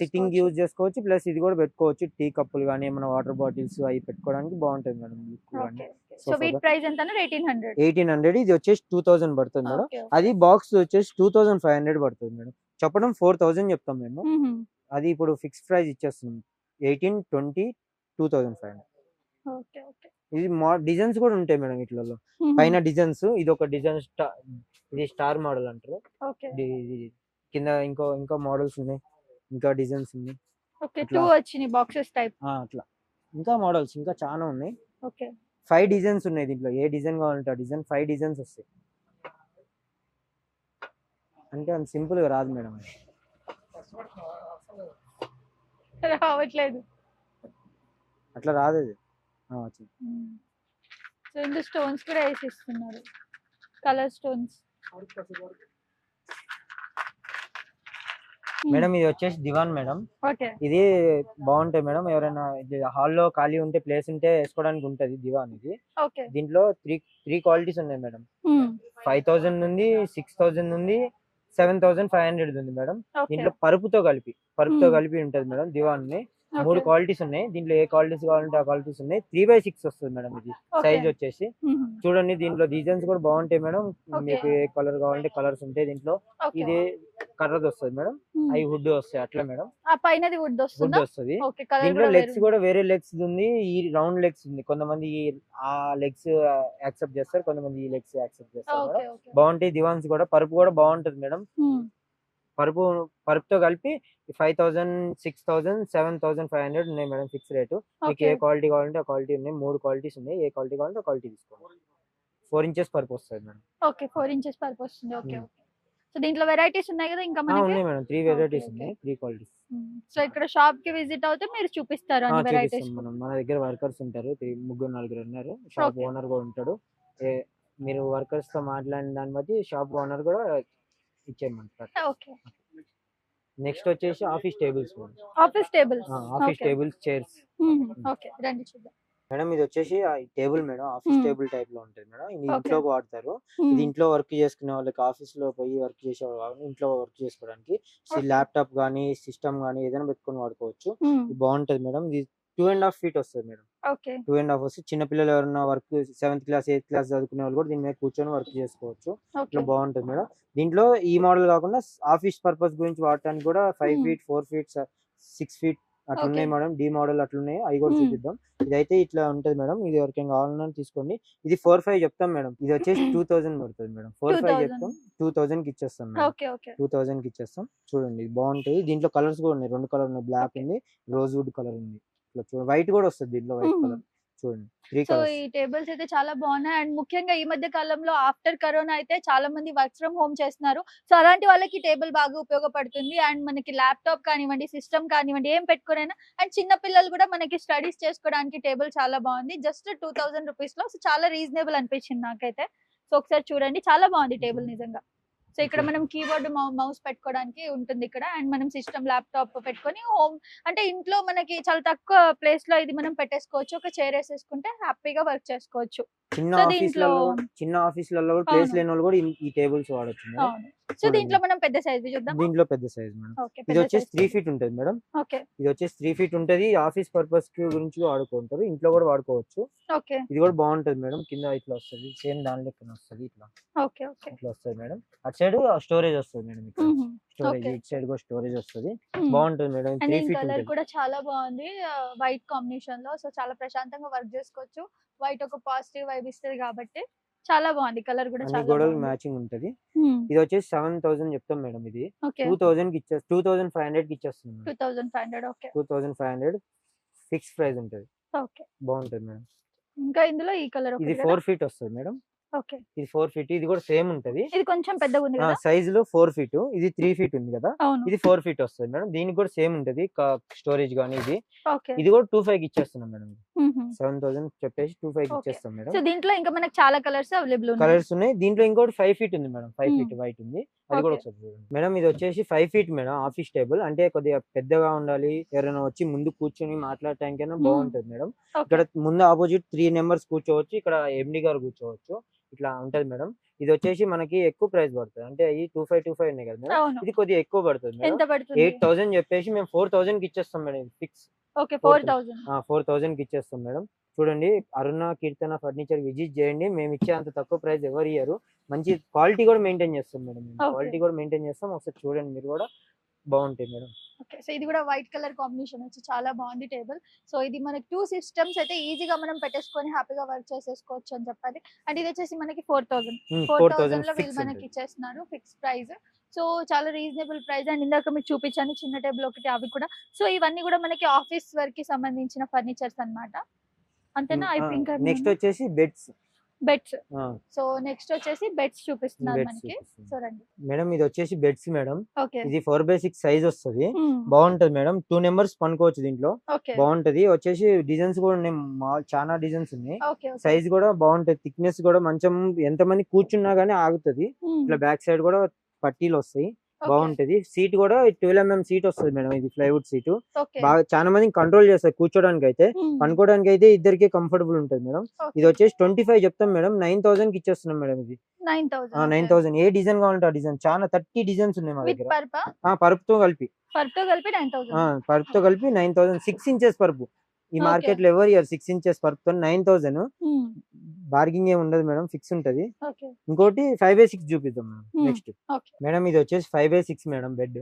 సిట్టింగ్ యూజ్ చేసుకోవచ్చు. ప్లస్ ఇది కూడా పెట్టుకోవచ్చు. టీ కప్పులు గానీ ఏమైనా వాటర్ బాటిల్స్ అవి పెట్టుకోవడానికి బాగుంటుంది మేడం. సో వీటి ప్రైస్ ఎంత? 1,800. 1,800. ఇది వచ్చేసి 2,000 పడుతుంది మేడం. అది బాక్స్ వచ్చేసి 2,500 పడుతుంది మేడం. చెప్పడం 4,000 చెప్తాం మేము. అది ఇప్పుడు ఫిక్స్ ప్రైస్ ఇచ్చేస్తున్నాం. 18, 20, 2,500. ఇది డిజైన్స్ కూడా ఉంటాయి మేడం వీటిలో. పైన డిజైన్స్, ఇది ఒక డిజైన్, ఇది స్టార్ మోడల్ అంటారు. కింద ఇంకో మోడల్స్ ఉన్నాయి, ఇంకా డిజైన్స్ ఉన్నాయి. అట్లా ఇంకా మోడల్స్ ఇంకా చాలా ఉన్నాయి. 5 డిజైన్స్ ఉన్నాయి దీంట్లో. ఏ డిజైన్ కావాలంటే ఆ డిజైన్ 5 డిజైన్స్ వస్తాయి. అంటే అంత సింపుల్ గా రాదు మేడం. రావట్లేదు, అట్లా రాదు. సో ఇందులో స్టోన్స్ కూడా వేసిస్తున్నారు, కలర్ స్టోన్స్. మేడం ఇది వచ్చేసి దివాన్ మేడం. ఇది బాగుంటాయి మేడం. ఎవరైనా హాల్లో ఖాళీ ఉంటే ప్లేస్ ఉంటే వేసుకోవడానికి ఉంటది దివాన్ ఇది. దీంట్లో 3 క్వాలిటీస్ ఉన్నాయి మేడం. 5,000 ఉంది, 6,000 ఉంది, 7,500 ఉంది మేడం. దీంట్లో పరుపుతో కలిపి ఉంటది మేడం దివాన్. 3 క్వాలిటీస్ ఉన్నాయి. దీంట్లో ఏ క్వాలిటీస్ కావాలంటే ఆ క్వాలిటీస్ ఉన్నాయి. 3/6 వస్తుంది మేడం. ఇది సైజ్ వచ్చేసి చూడండి. దీంట్లో డిజైన్స్ కూడా బాగుంటాయి మేడం. మీకు ఏ కలర్ కావాలంటే కలర్స్ ఉంటాయి దీంట్లో. ఇది కర్రది వస్తుంది మేడం, అవి వుడ్ వస్తాయి అట్లా మేడం. వుడ్ వస్తుంది. దీంట్లో లెగ్స్ కూడా వేరే లెగ్స్ ఉంది, ఈ రౌండ్ లెగ్స్ ఉంది. కొంతమంది ఆ లెగ్స్ యాక్సెప్ట్ చేస్తారు, కొంతమంది ఈ లెగ్స్ యాక్సెప్ట్ చేస్తారు. బాగుంటాయి దివాన్స్ కూడా. పరుపు కూడా బాగుంటది మేడం. పరుపుతో కలిపి 5,000, 6,000, 7,500 ఉన్నాయి మేడం ఫిక్స్ రేటు. మీకు ఏ క్వాలిటీ కావాలంటే ఆ క్వాలిటీ ఉన్నాయి. 3 క్వాలిటీస్ ఉన్నాయి. ఏ క్వాలిటీ కావాలంటే ఆ క్వాలిటీ తీసుకోండి. 4 ఇంచెస్ పరుపు వస్తుంది మేడం. 4 ఇంచెస్ పరుపు వస్తుంది. సో సో దీంట్లో వెరైటీస్ ఉన్నాయి కదా ఇంకా మనకి. ఉన్నాయి మేడం, 3 ఓకే, వెరైటీస్ ఓకే. ఉన్నాయి, 3 క్వాలిటీస్. సో ఇక్కడ షాప్ కి విజిట్ అవుతే మీరు చూపిస్తారు అన్ని వెరైటీస్. చూపిస్తాం మనం. మన దగ్గర వర్కర్స్ ఉంటారు, 3 4 ఉన్నారు. Shop okay. ఓనర్ కూడా ఉంటాడు. మీరు వర్కర్స్ తో మాట్లాడిన దాన్ని బట్టి షాప్ ఓనర్ కూడా ఇచ్చేయమంటారు. ఓకే. నెక్స్ట్ వచ్చేసి office tables. Office tables. Office tables, chairs. Okay, రండి చూద్దాం. మేడం ఇది వచ్చేసి table madam, office table type లో ఉంటుంది మేడం. ఇది ఇంట్లో వాడతారు. ఇది ఇంట్లో వర్క్ చేసుకునే వాళ్ళకి, ఆఫీస్ లో పోయి వర్క్ చేసే వాళ్ళు ఇంట్లో వర్క్ చేసుకోవడానికి ల్యాప్టాప్ గానీ సిస్టమ్ గానీ ఏదైనా పెట్టుకొని వాడుకోవచ్చు. ఇది బాగుంటది మేడం. ఇది 2.5 feet వస్తుంది మేడం. 2.5 వస్తే చిన్న పిల్లలు ఎవరైనా work 7th class 8th class చదువుకునే వాళ్ళు కూడా దీని మీద కూర్చొని వర్క్ చేసుకోవచ్చు. ఇట్లా బాగుంటది మేడం. దీంట్లో ఈ మోడల్ కాకుండా ఆఫీస్ పర్పస్ గురించి వాడటానికి కూడా 5 feet 4 feet 6 feet అట్లున్నాయి మేడం. డి మోడల్ అట్లున్నాయి, అవి కూడా చూపిద్దాం. ఇదైతే ఇట్లా ఉంటది మేడం. ఇది ఎవరికైనా కావాలన్నా తీసుకోండి. ఇది 4-5 చెప్తాం మేడం. ఇది వచ్చేసి 2000 పడుతుంది మేడం. 4-5 చెప్తాం, 2000 కి ఇచ్చేస్తాం మేడం. 2000 కి ఇచ్చేస్తాం. చూడండి ఇది బాగుంటాయి. దీంట్లో కలర్స్ కూడా ఉన్నాయి, 2 కలర్ ఉన్నాయి. బ్లాక్ ఉంది, రోజ్ వుడ్ కలర్ ఉంది. ఇట్లా చూడండి, వైట్ కూడా వస్తుంది దీంట్లో, వైట్ కలర్. చూడండి 3 సో కలర్స్. ఈ టేబుల్స్ అయితే చాలా బాగున్నాయి. అండ్ ముఖ్యంగా ఈ మధ్య కాలంలో ఆఫ్టర్ కరోనా అయితే చాలా మంది వర్క్ ఫ్రమ్ హోమ్ చేస్తున్నారు. సో అలాంటి వాళ్ళకి టేబుల్ బాగా ఉపయోగపడుతుంది. అండ్ మనకి ల్యాప్టాప్ కానివ్వండి, సిస్టమ్ కానివ్వండి, ఏం పెట్టుకునైనా. అండ్ చిన్న పిల్లలు కూడా మనకి స్టడీస్ చేసుకోవడానికి టేబుల్ చాలా బాగుంది. జస్ట్ 2000 రూపీస్ లో. సో చాలా రీజనబుల్ అనిపించింది నాకైతే. సో ఒకసారి చూడండి, చాలా బాగుంది టేబుల్ నిజంగా. సో ఇక్కడ మనం కీబోర్డ్ మౌస్ పెట్టుకోవడానికి ఉంటుంది ఇక్కడ. అండ్ మనం సిస్టమ్ ల్యాప్టాప్ పెట్టుకొని హోమ్ అంటే ఇంట్లో మనకి చాలా తక్కువ ప్లేస్ లో ఇది మనం పెట్టేసుకోవచ్చు. ఒక చైర్ వేసేసుకుంటే హ్యాపీగా వర్క్ చేసుకోవచ్చు. చిన్న ఆఫీసులలో కూడా ప్లేస్ లేని వాళ్ళు కూడా ఈ టేబుల్స్ వాడొచ్చు మేడం. సో దీంట్లో మనం పెద్ద సైజ్ చూద్దాం. దీంట్లో పెద్ద సైజ్ మేడం. ఇది వచ్చేసి 3 feet ఉంటుంది మేడం. ఇది వచ్చేసి 3 feet ఉంటది. ఆఫీస్ పర్పస్ కి గురించి వాడుకుంటారు, ఇంట్లో కూడా వాడుకోవచ్చు. ఇది కూడా బాగుంటది మేడం. కింద ఇట్లా వస్తుంది, సేమ్ దాని లెక్కన వస్తుంది. ఇట్లా ఇట్లా వస్తుంది మేడం. అటు సైడ్ స్టోరేజ్ వస్తుంది మేడం. స్టోరేజ్ ఇటు సైడ్ కూడా స్టోరేజ్ వస్తుంది. బాగుంటుంది మేడం. 3 feet కలర్ కూడా చాలా బాగుంది, వైట్ కాంబినేషన్ లో. సో చాలా ప్రశాంతంగా వర్క్ చేసుకోవచ్చు. వైట్ ఒక పాజిటివ్ వైబ్ ఇస్తుంది కాబట్టి చాలా బాగుంది. కలర్ కూడా చాలా గోడలు మ్యాచింగ్ ఉంటది. ఇది వచ్చేసి 7000 చెప్తాం మేడం. ఇది 2000 కి 2500 కి ఇచ్చేస్తుంది. 2500 ఫిక్స్ ప్రైస్ ఉంటది. బాగుంటది మేడం. ఇంకా ఇందులో ఈ కలర్ ఇది 4 feet వస్తుంది మేడం. ఇది 4 feet. ఇది కూడా సేమ్ ఉంటది. ఇది కొంచెం పెద్దగా ఉంది కదా సైజ్ లో. 4 feet. ఇది 3 feet ఉంది కదా, ఇది 4 feet వస్తుంది మేడం. దీనికి కూడా సేమ్ ఉంటది స్టోరేజ్ గానీ. ఇది కూడా 2500 కి ఇచ్చేస్తున్నాం మేడం. 7000 చెప్పేసి 2500 కి ఇచ్చేస్తాం మేడం. సో దీంట్లో ఇంకా మనకి చాలా కలర్స్ అవైలబుల్ ఉన్నాయి. దీంట్లో ఇంకోటి 5 feet ఉంది మేడం. 5 feet వైట్ ఉంది, అది కూడా ఒకసారి చూడండి మేడం. ఇది వచ్చేసి 5 feet మేడం. ఆఫీస్ టేబుల్ అంటే కొద్దిగా పెద్దగా ఉండాలి, ఎవరైనా వచ్చి ముందు కూర్చొని మాట్లాడటానికైనా బాగుంటది మేడం. ఇక్కడ ముందు ఆపోజిట్ 3 members కూర్చోవచ్చు. ఇక్కడ ఎండి గారు కూర్చోవచ్చు. ఇట్లా ఉంటది మేడం. ఇది వచ్చేసి మనకి ఎక్కువ ప్రైస్ పడుతుంది. అంటే ఈ 2525 ఉన్నాయి కదా మేడం, ఇది కొద్దిగా ఎక్కువ పడుతుంది మేడం. 8000 చెప్పేసి మేము 4000 కి ఇచ్చేస్తాం మేడం. ఫిక్స్ 4000 కి ఇచ్చేస్తాం మేడం. చూడండి, అరుణ కీర్తన ఫర్నిచర్ విజిట్ చేయండి. మేము ఇచ్చే అంత తక్కువ ప్రైస్ ఎవరు ఇయ్యరు. మంచి క్వాలిటీ కూడా మెయింటైన్ చేస్తాం మేడం. క్వాలిటీ కూడా మెయింటైన్ చేస్తాం. ఒకసారి చూడండి మీరు కూడా, బాగుంటాయి మేడం. సో ఇది కూడా వైట్ కలర్ కాంబినేషన్ వచ్చి చాలా బాగుంది టేబుల్. సో ఇది మనకి 2 systems అయితే ఈజీగా మనం పెట్టేసుకొని హ్యాపీగా వర్క్ చేసేసుకోవచ్చు అని చెప్పాలి. అండ్ ఇది వచ్చేసి మనకి 4000 లో వీళ్ళు మనకి ఇచ్చేస్తున్నారు ఫిక్స్ ప్రైస్. సో చాలా రీజనబుల్ ప్రైస్. అండ్ ఇందాక మీకు చూపించాను చిన్న టేబుల్ ఒకటి, అవి కూడా. సో ఇవన్నీ కూడా మనకి ఆఫీస్ వర్క్ కి సంబంధించిన ఫర్నిచర్స్ అన్నమాట. అంతేనా? నెక్స్ట్ వచ్చేసి బెడ్స్. సో నెక్స్ట్ వచ్చేసి బెడ్స్ చూపిస్తున్నారు మనకి. సో రండి మేడం. ఇది వచ్చేసి బెడ్స్ మేడం. ఇది 4x6 సైజ్ వస్తుంది. బాగుంటది మేడం. 2 members పనుకోవచ్చు దీంట్లో. బాగుంటది. వచ్చేసి డిజైన్స్ కూడా ఉన్నాయి, చాలా డిజైన్స్ ఉన్నాయి. సైజ్ కూడా బాగుంటది. థిక్నెస్ కూడా మంచం ఎంత మంది కూర్చున్నా గానీ ఆగుతుంది. ఇట్లా బ్యాక్ సైడ్ కూడా పట్టీలు వస్తాయి. బాగుంటది. సీట్ కూడా 12 mm సీట్ వస్తుంది మేడం. ఇది ప్లైవుడ్ సీట్. బాగా చాలా మంది కంట్రోల్ చేస్తారు కూర్చోడానికి అయితే. పనుకోవడానికి అయితే ఇద్దరికి కంఫర్టబుల్ ఉంటుంది మేడం. ఇది వచ్చేసి 25 చెప్తాం మేడం. 9000 కి ఇచ్చేస్తున్నాం మేడం. ఇది 9000. ఏ డిజైన్ కావాలంటే ఆ డిజైన్. చాలా 30 డిజైన్స్ ఉన్నాయి మా దగ్గర. పరుపుతో కలిపి 9000. 6 inches పరుపు. ఈ మార్కెట్ లో ఎవరు 6 inches పరుపుతో 9000. బార్గింగ్ ఏమి ఉండదు మేడం, ఫిక్స్ ఉంటది. ఇంకోటి 5x6 చూపిద్దాం మేడం. నెక్స్ట్ మేడం ఇది వచ్చేసి 5x6 మేడం బెడ్.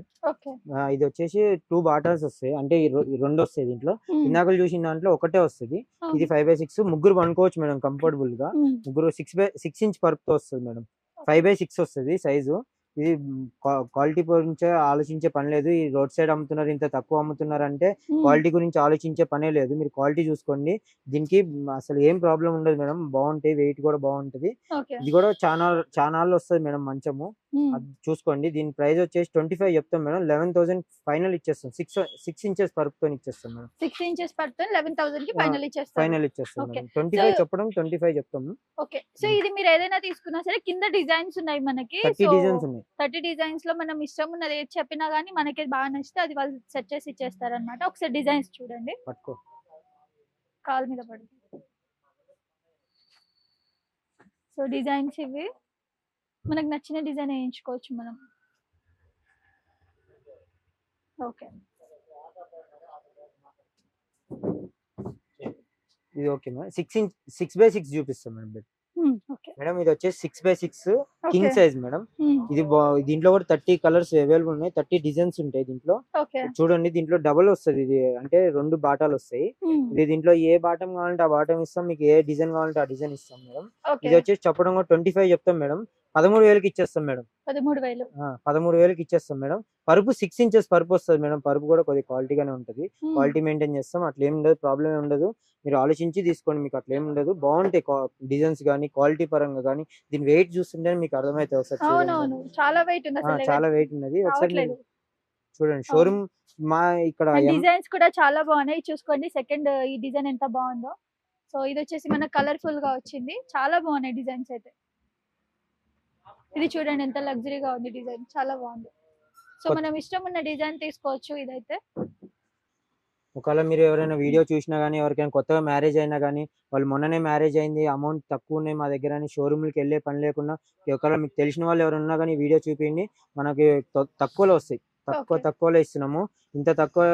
ఇది వచ్చేసి 2 బాటల్స్ వస్తాయి. అంటే 2 వస్తాయి దీంట్లో. ఇందాక చూసిన దాంట్లో ఒకటే వస్తుంది. ఇది 5x6. ముగ్గురు పనుకోవచ్చు మేడం కంఫర్టబుల్ గా. ముగ్గురు 6 inch పరుపుతో వస్తుంది మేడం. 5x6 వస్తుంది సైజు. ఇది క్వాలిటీ గురించి ఆలోచించే పని లేదు. ఈ రోడ్ సైడ్ అమ్ముతున్నారు, ఇంత తక్కువ అమ్ముతున్నారు అంటే క్వాలిటీ గురించి ఆలోచించే పనే లేదు. మీరు క్వాలిటీ చూసుకోండి. దీనికి అసలు ఏం ప్రాబ్లం ఉండదు మేడం. బాగుంటాయి, వెయిట్ కూడా బాగుంటది. ఇది కూడా చాలా వస్తుంది మేడం మంచము. అది చూసుకోండి. దీని ప్రైస్ వచ్చేసి 25 చెప్తాం మేడం. 11,000 ఫైనల్ ఇచ్చేస్తాం. 6 ఇంచెస్ పరుపుతో ఇచ్చేస్తాం మేడం. 6 ఇంచెస్ పడుతుంది 11,000 కి ఫైనల్ ఇచ్చేస్తారు. ఫైనల్ ఇచ్చేస్తాం Okay. మేడం. 25 చెప్పడం 25 చెప్తాము. ఓకే, సో ఇది మీరు ఏదైనా తీసుకున్నా సరే కింద డిజైన్స్ ఉన్నాయి మనకి. 30 డిజైన్స్ ఉన్నాయి. 30 డిజైన్స్ లో మనం ఇష్టం ఉన్నది ఏది చెప్పినా గానీ మనకి బాగా నచ్చితే అది వాళ్ళు సెట్ చేసి ఇచ్చేస్తారు అనమాట. ఒకసారి డిజైన్స్ చూడండి, పట్టుకో. కాల్ మీద పడుతుంది. సో డిజైన్స్ ఇవి మనకు నచ్చిన డిజైన్ వేయించుకోవచ్చు మనం. ఓకే, ఇది ఓకే మేడం. 6x6 చూపిస్తాం మేడం బెడ్. ఓకే మేడం ఇది వచ్చేసి 6x6 కింగ్ సైజ్ మేడం. ఇది దీంట్లో కూడా 30 కలర్స్ అవైలబుల్ ఉన్నాయి. 30 డిజైన్స్ ఉంటాయి దీంట్లో. ఓకే చూడండి, దీంట్లో డబుల్ వస్తుంది. ఇది అంటే 2 బాటాలు వస్తాయి. ఇది దీంట్లో ఏ బాటం కావాలంటే ఆ బాటం ఇస్తాం, మీకు ఏ డిజైన్ కావాలంటే ఆ డిజైన్ ఇస్తాం మేడం. ఇది వచ్చేసి చెప్పడం కూడా 25 చెప్తాం మేడం. 13,000కి ఇచ్చేస్తాం మేడం. 13,000 13,000కి ఇచ్చేస్తాం మేడం. పరుపు 6 ఇంచెస్ పరుపు వస్తుంది మేడం. పరుపు కూడా కొద్దిగా క్వాలిటీగానే ఉంటుంది. క్వాలిటీ మెయింటైన్ చేస్తాం, అట్లా ఏమి ఉండదు, ప్రాబ్లం ఏమి ఉండదు. మీరు ఆలోచించి తీసుకోండి, మీకు అట్లా ఏమి ఉండదు. బాగుంటాయి డిజైన్స్ కానీ క్వాలిటీ పరంగా కానీ. దీని వెయిట్ చూస్తుంటే మీకు అర్థమవుతుంది. ఒకసారి అవునవును, చాలా వెయిట్ ఉంది అసలు. చాలా వెయిట్ ఉన్నది. ఒకసారి మీరు చూడండి. షోరూమ్ మా ఇక్కడ డిజైన్స్ కూడా చాలా బాగున్నాయి. చూసుకోండి సెకండ్ ఈ డిజైన్ ఎంత బాగుందో. సో ఇది వచ్చేసి మనకు కలర్ఫుల్ గా వచ్చింది. చాలా బాగున్నాయి డిజైన్స్ అయితే. ఇది చూడండి ఎంత లగ్జరీగా ఉంది డిజైన్, చాలా బాగుంది. సో మనం ఇష్టం ఉన్న డిజైన్ తీసుకోవచ్చు. ఇదైతే ఒకవేళ మీరు ఎవరైనా వీడియో చూసినా కానీ, ఎవరికైనా కొత్తగా మ్యారేజ్ అయినా కానీ, వాళ్ళు మొన్ననే మ్యారేజ్ అయింది, అమౌంట్ తక్కువ ఉన్నాయి మా దగ్గర అని షోరూమ్కి వెళ్ళే పని లేకుండా, ఒకవేళ మీకు తెలిసిన వాళ్ళు ఎవరైనా ఉన్నా కానీ వీడియో చూపించండి, మనకి తక్కువలో వస్తాయి. తక్కువలో ఇస్తున్నాము. ఇంత తక్కువ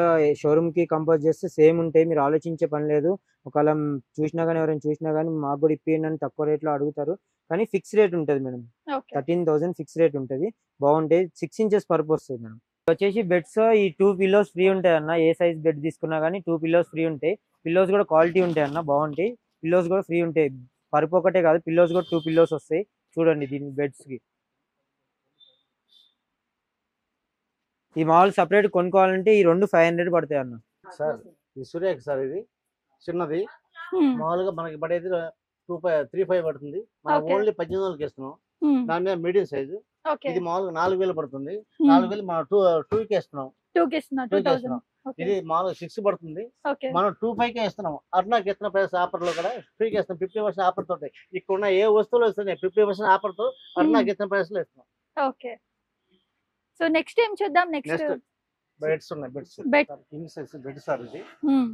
షోరూమ్కి కంపేర్ చేస్తే సేమ్ ఉంటాయి, మీరు ఆలోచించే పని లేదు. ఒకవేళ చూసినా కానీ ఎవరైనా చూసినా కానీ మాకు కూడా ఇప్పియండి అని తక్కువ రేట్లో అడుగుతారు. కానీ ఫిక్స్ రేట్ ఉంటుంది మేడం. 13,000 ఫిక్స్ రేట్ ఉంటుంది. బాగుంటాయి. 6 ఇంచెస్ పరుపు వస్తుంది మేడం. వచ్చేసి బెడ్స్ ఈ 2 పిల్లోస్ ఫ్రీ ఉంటాయి అన్న. ఏ సైజ్ బెడ్ తీసుకున్నా కానీ 2 పిల్లోస్ ఫ్రీ ఉంటాయి. పిల్లోస్ కూడా క్వాలిటీ ఉంటాయి అన్న, బాగుంటాయి. పిల్లోస్ కూడా ఫ్రీ ఉంటాయి. పరుపు ఒకటే కాదు, పిల్లోస్ కూడా 2 పిల్లోస్ వస్తాయి. చూడండి దీని బెడ్స్ కి. ఈ మామూలు సపరేట్ కొనుక్కోవాలంటే ఈ 2 500 పడతాయి అన్న. సార్ ఇది సూర్యక సార్, ఇది చిన్నది. మామూలుగా మనకి పడేది 3,500 పడుతుంది. మనం ఓన్లీ 18,000కి ఇస్తున్నాం. దాని మీద మీడియం సైజు. ఇది మామూలుగా 4,000 పడుతుంది. 4,000 మనం 2కి ఇస్తున్నాం. ఇది మామూలుగా 6 పడుతుంది. మనం 2,500కే ఇస్తున్నాం. అరుణాకి ఇస్తున్న ప్రైస్ ఆఫర్ లో కూడా ఫ్రీకి ఇస్తున్నాం. 50% ఆఫర్ తోటి ఇక్కడ ఉన్న ఏ వస్తువులు ఇస్తున్నాయి 50% ఆఫర్ తో అరుణాకి ఇస్తున్న ప్రైస్ లో ఇస్తున్నాం. ఓకే, సో నెక్స్ట్ ఏం చూద్దాం. నెక్స్ట్ బెడ్స్ ఉన్నాయి. కింగ్ సైజ్ బెడ్ సార్, ఇది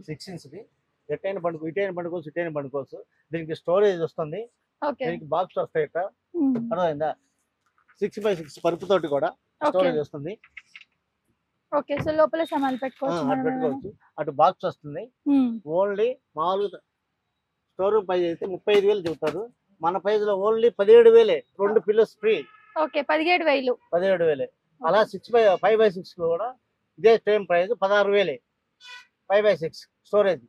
6 ఇంచ్. ఎట్టైన పండుకో, ఇటైన పండుకోవచ్చు, ఇటైన పండుకోవచ్చు. దీనికి స్టోరేజ్ వస్తుంది. దీనికి బాక్స్ వస్తాయి. ఇట్లా అర్థమైందా? 6x6 పరుపు తోటి కూడా స్టోరేజ్ వస్తుంది. ఓకే, సో లోపల సామాన్లు పెట్టుకోవచ్చు. అటు బాక్స్ వస్తుంది. ఓన్లీ మామూలుగా స్టోర్ రూమ్ ప్రైస్ అయితే 35,000 చెబుతారు. మన ప్రైస్ లో ఓన్లీ 17,000. 2 pillars free. ఓకే, 17,000. అలా 5x6 కూడా ఇదే same price 16,000. 5x6 storage.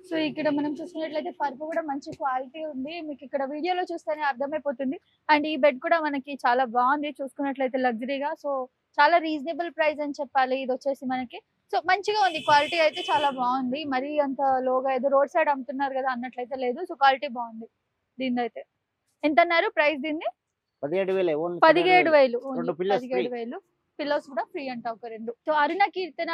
So ఇక్కడ మనం చూసినట్లయితే పరుపు కూడా మంచి క్వాలిటీ ఉంది. మీకు ఇక్కడ వీడియోలో చూస్తేనే అర్థమైపోతుంది. అండ్ ఈ బెడ్ కూడా మనకి చాలా బాగుంది చూసుకున్నట్లయితే లగ్జరీగా. సో చాలా రీజనబుల్ ప్రైస్ అని చెప్పాలి. ఇది వచ్చేసి మనకి సో మంచిగా ఉంది. క్వాలిటీ అయితే చాలా బాగుంది. మరీ అంత లోగా ఏదో రోడ్ సైడ్ అమ్ముతున్నారు కదా అన్నట్లయితే లేదు. సో క్వాలిటీ బాగుంది. దీని అయితే ఎంత అన్నారు ప్రైస్? దీన్ని 17,000. 17,000. పిల్లోస్ కూడా ఫ్రీ అంట ఒక 2. సో అరుణ కీర్తన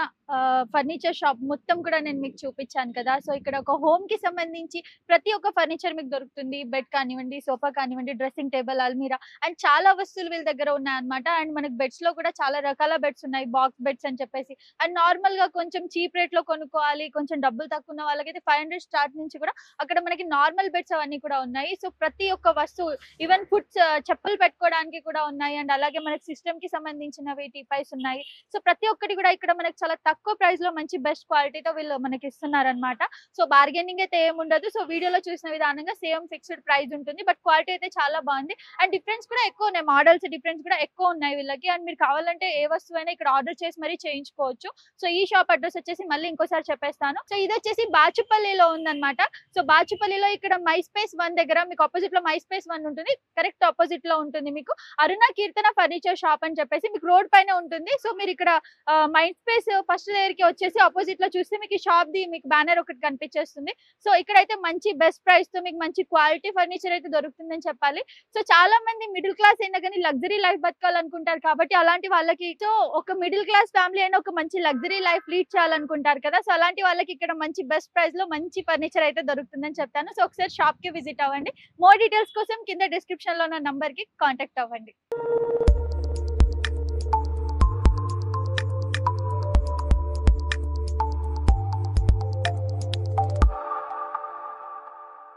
ఫర్నిచర్ షాప్ మొత్తం కూడా నేను మీకు చూపించాను కదా. సో ఇక్కడ ఒక హోమ్ కి సంబంధించి ప్రతి ఒక్క ఫర్నిచర్ మీకు దొరుకుతుంది. బెడ్ కానివ్వండి, సోఫా కానివ్వండి, డ్రెస్సింగ్ టేబుల్, అల్మీరా అండ్ చాలా వస్తువులు వీళ్ళ దగ్గర ఉన్నాయన్నమాట. అండ్ మనకి బెడ్స్ లో కూడా చాలా రకాల బెడ్స్ ఉన్నాయి. బాక్స్ బెడ్స్ అని చెప్పేసి. అండ్ నార్మల్ గా కొంచెం చీప్ రేట్ లో కొనుక్కోవాలి, కొంచెం డబ్బులు తక్కువ ఉన్న వాళ్ళకైతే 500 స్టార్ట్ నుంచి కూడా అక్కడ మనకి నార్మల్ బెడ్స్ అవన్నీ కూడా ఉన్నాయి. సో ప్రతి ఒక్క వస్తువు, ఈవెన్ ఫుడ్స్, చెప్పులు పెట్టుకోవడానికి కూడా ఉన్నాయి. అండ్ అలాగే మనకి సిస్టమ్ కి సంబంధించినవి టీపైస్ ఉన్నాయి. సో ప్రతి ఒక్కటి కూడా ఇక్కడ మనకి చాలా తక్కువ ప్రైస్ లో మంచి బెస్ట్ క్వాలిటీతో వీళ్ళు మనకి ఇస్తున్నారు అనమాట. సో బార్గెనింగ్ అయితే ఏముండదు. సో వీడియోలో చూసిన విధానంగా సేమ్ ఫిక్స్డ్ ప్రైస్ ఉంటుంది. బట్ క్వాలిటీ అయితే చాలా బాగుంది. అండ్ డిఫరెన్స్ కూడా ఎక్కువ ఉన్నాయి. మోడల్స్ డిఫరెన్స్ కూడా ఎక్కువ ఉన్నాయి వీళ్ళకి. అండ్ మీరు కావాలంటే ఏ వస్తువైనా ఇక్కడ ఆర్డర్ చేసి మరీ చేయించుకోవచ్చు. సో ఈ షాప్ అడ్రస్ వచ్చేసి మళ్ళీ ఇంకోసారి చెప్పేస్తాను. సో ఇది వచ్చేసి బాచుపల్లిలో ఉందన్నమాట. సో బాచుపల్లిలో ఇక్కడ మై స్పేస్ 1 దగ్గర మీకు ఆపోజిట్ లో మై స్పేస్ 1 ఉంటుంది. కరెక్ట్ ఆపోజిట్ లో ఉంటుంది మీకు అరుణ కీర్తన ఫర్నిచర్ షాప్ అని చెప్పేసి. మీకు రోడ్ పైన ఉంటుంది. సో మీరు ఇక్కడ మైండ్ స్పేస్ ఫస్ట్ లేయర్ కి వచ్చేసి ఆపోజిట్ లో చూస్తే మీకు షాప్ ది మీకు బ్యానర్ ఒకటి కనిపించేస్తుంది. సో ఇక్కడైతే మంచి బెస్ట్ ప్రైస్ తో మీకు మంచి క్వాలిటీ ఫర్నిచర్ అయితే దొరుకుతుందని చెప్పాలి. సో చాలా మంది మిడిల్ క్లాస్ అయినా కానీ లగ్జరీ లైఫ్ బతకాలనుకుంటారు కాబట్టి అలాంటి వాళ్ళకి, సో ఒక మిడిల్ క్లాస్ ఫ్యామిలీ అయినా ఒక మంచి లగ్జరీ లైఫ్ లీడ్ చేయాలనుకుంటారు కదా, సో అలాంటి వాళ్ళకి ఇక్కడ మంచి బెస్ట్ ప్రైస్ లో మంచి ఫర్నిచర్ అయితే దొరుకుతుందని చెప్తాను. సో ఒకసారి షాప్ కి విజిట్ అవ్వండి. మోర్ డీటెయిల్స్ కోసం కింద డిస్క్రిప్షన్ లో ఉన్న నంబర్ కి కాంటాక్ట్ అవ్వండి.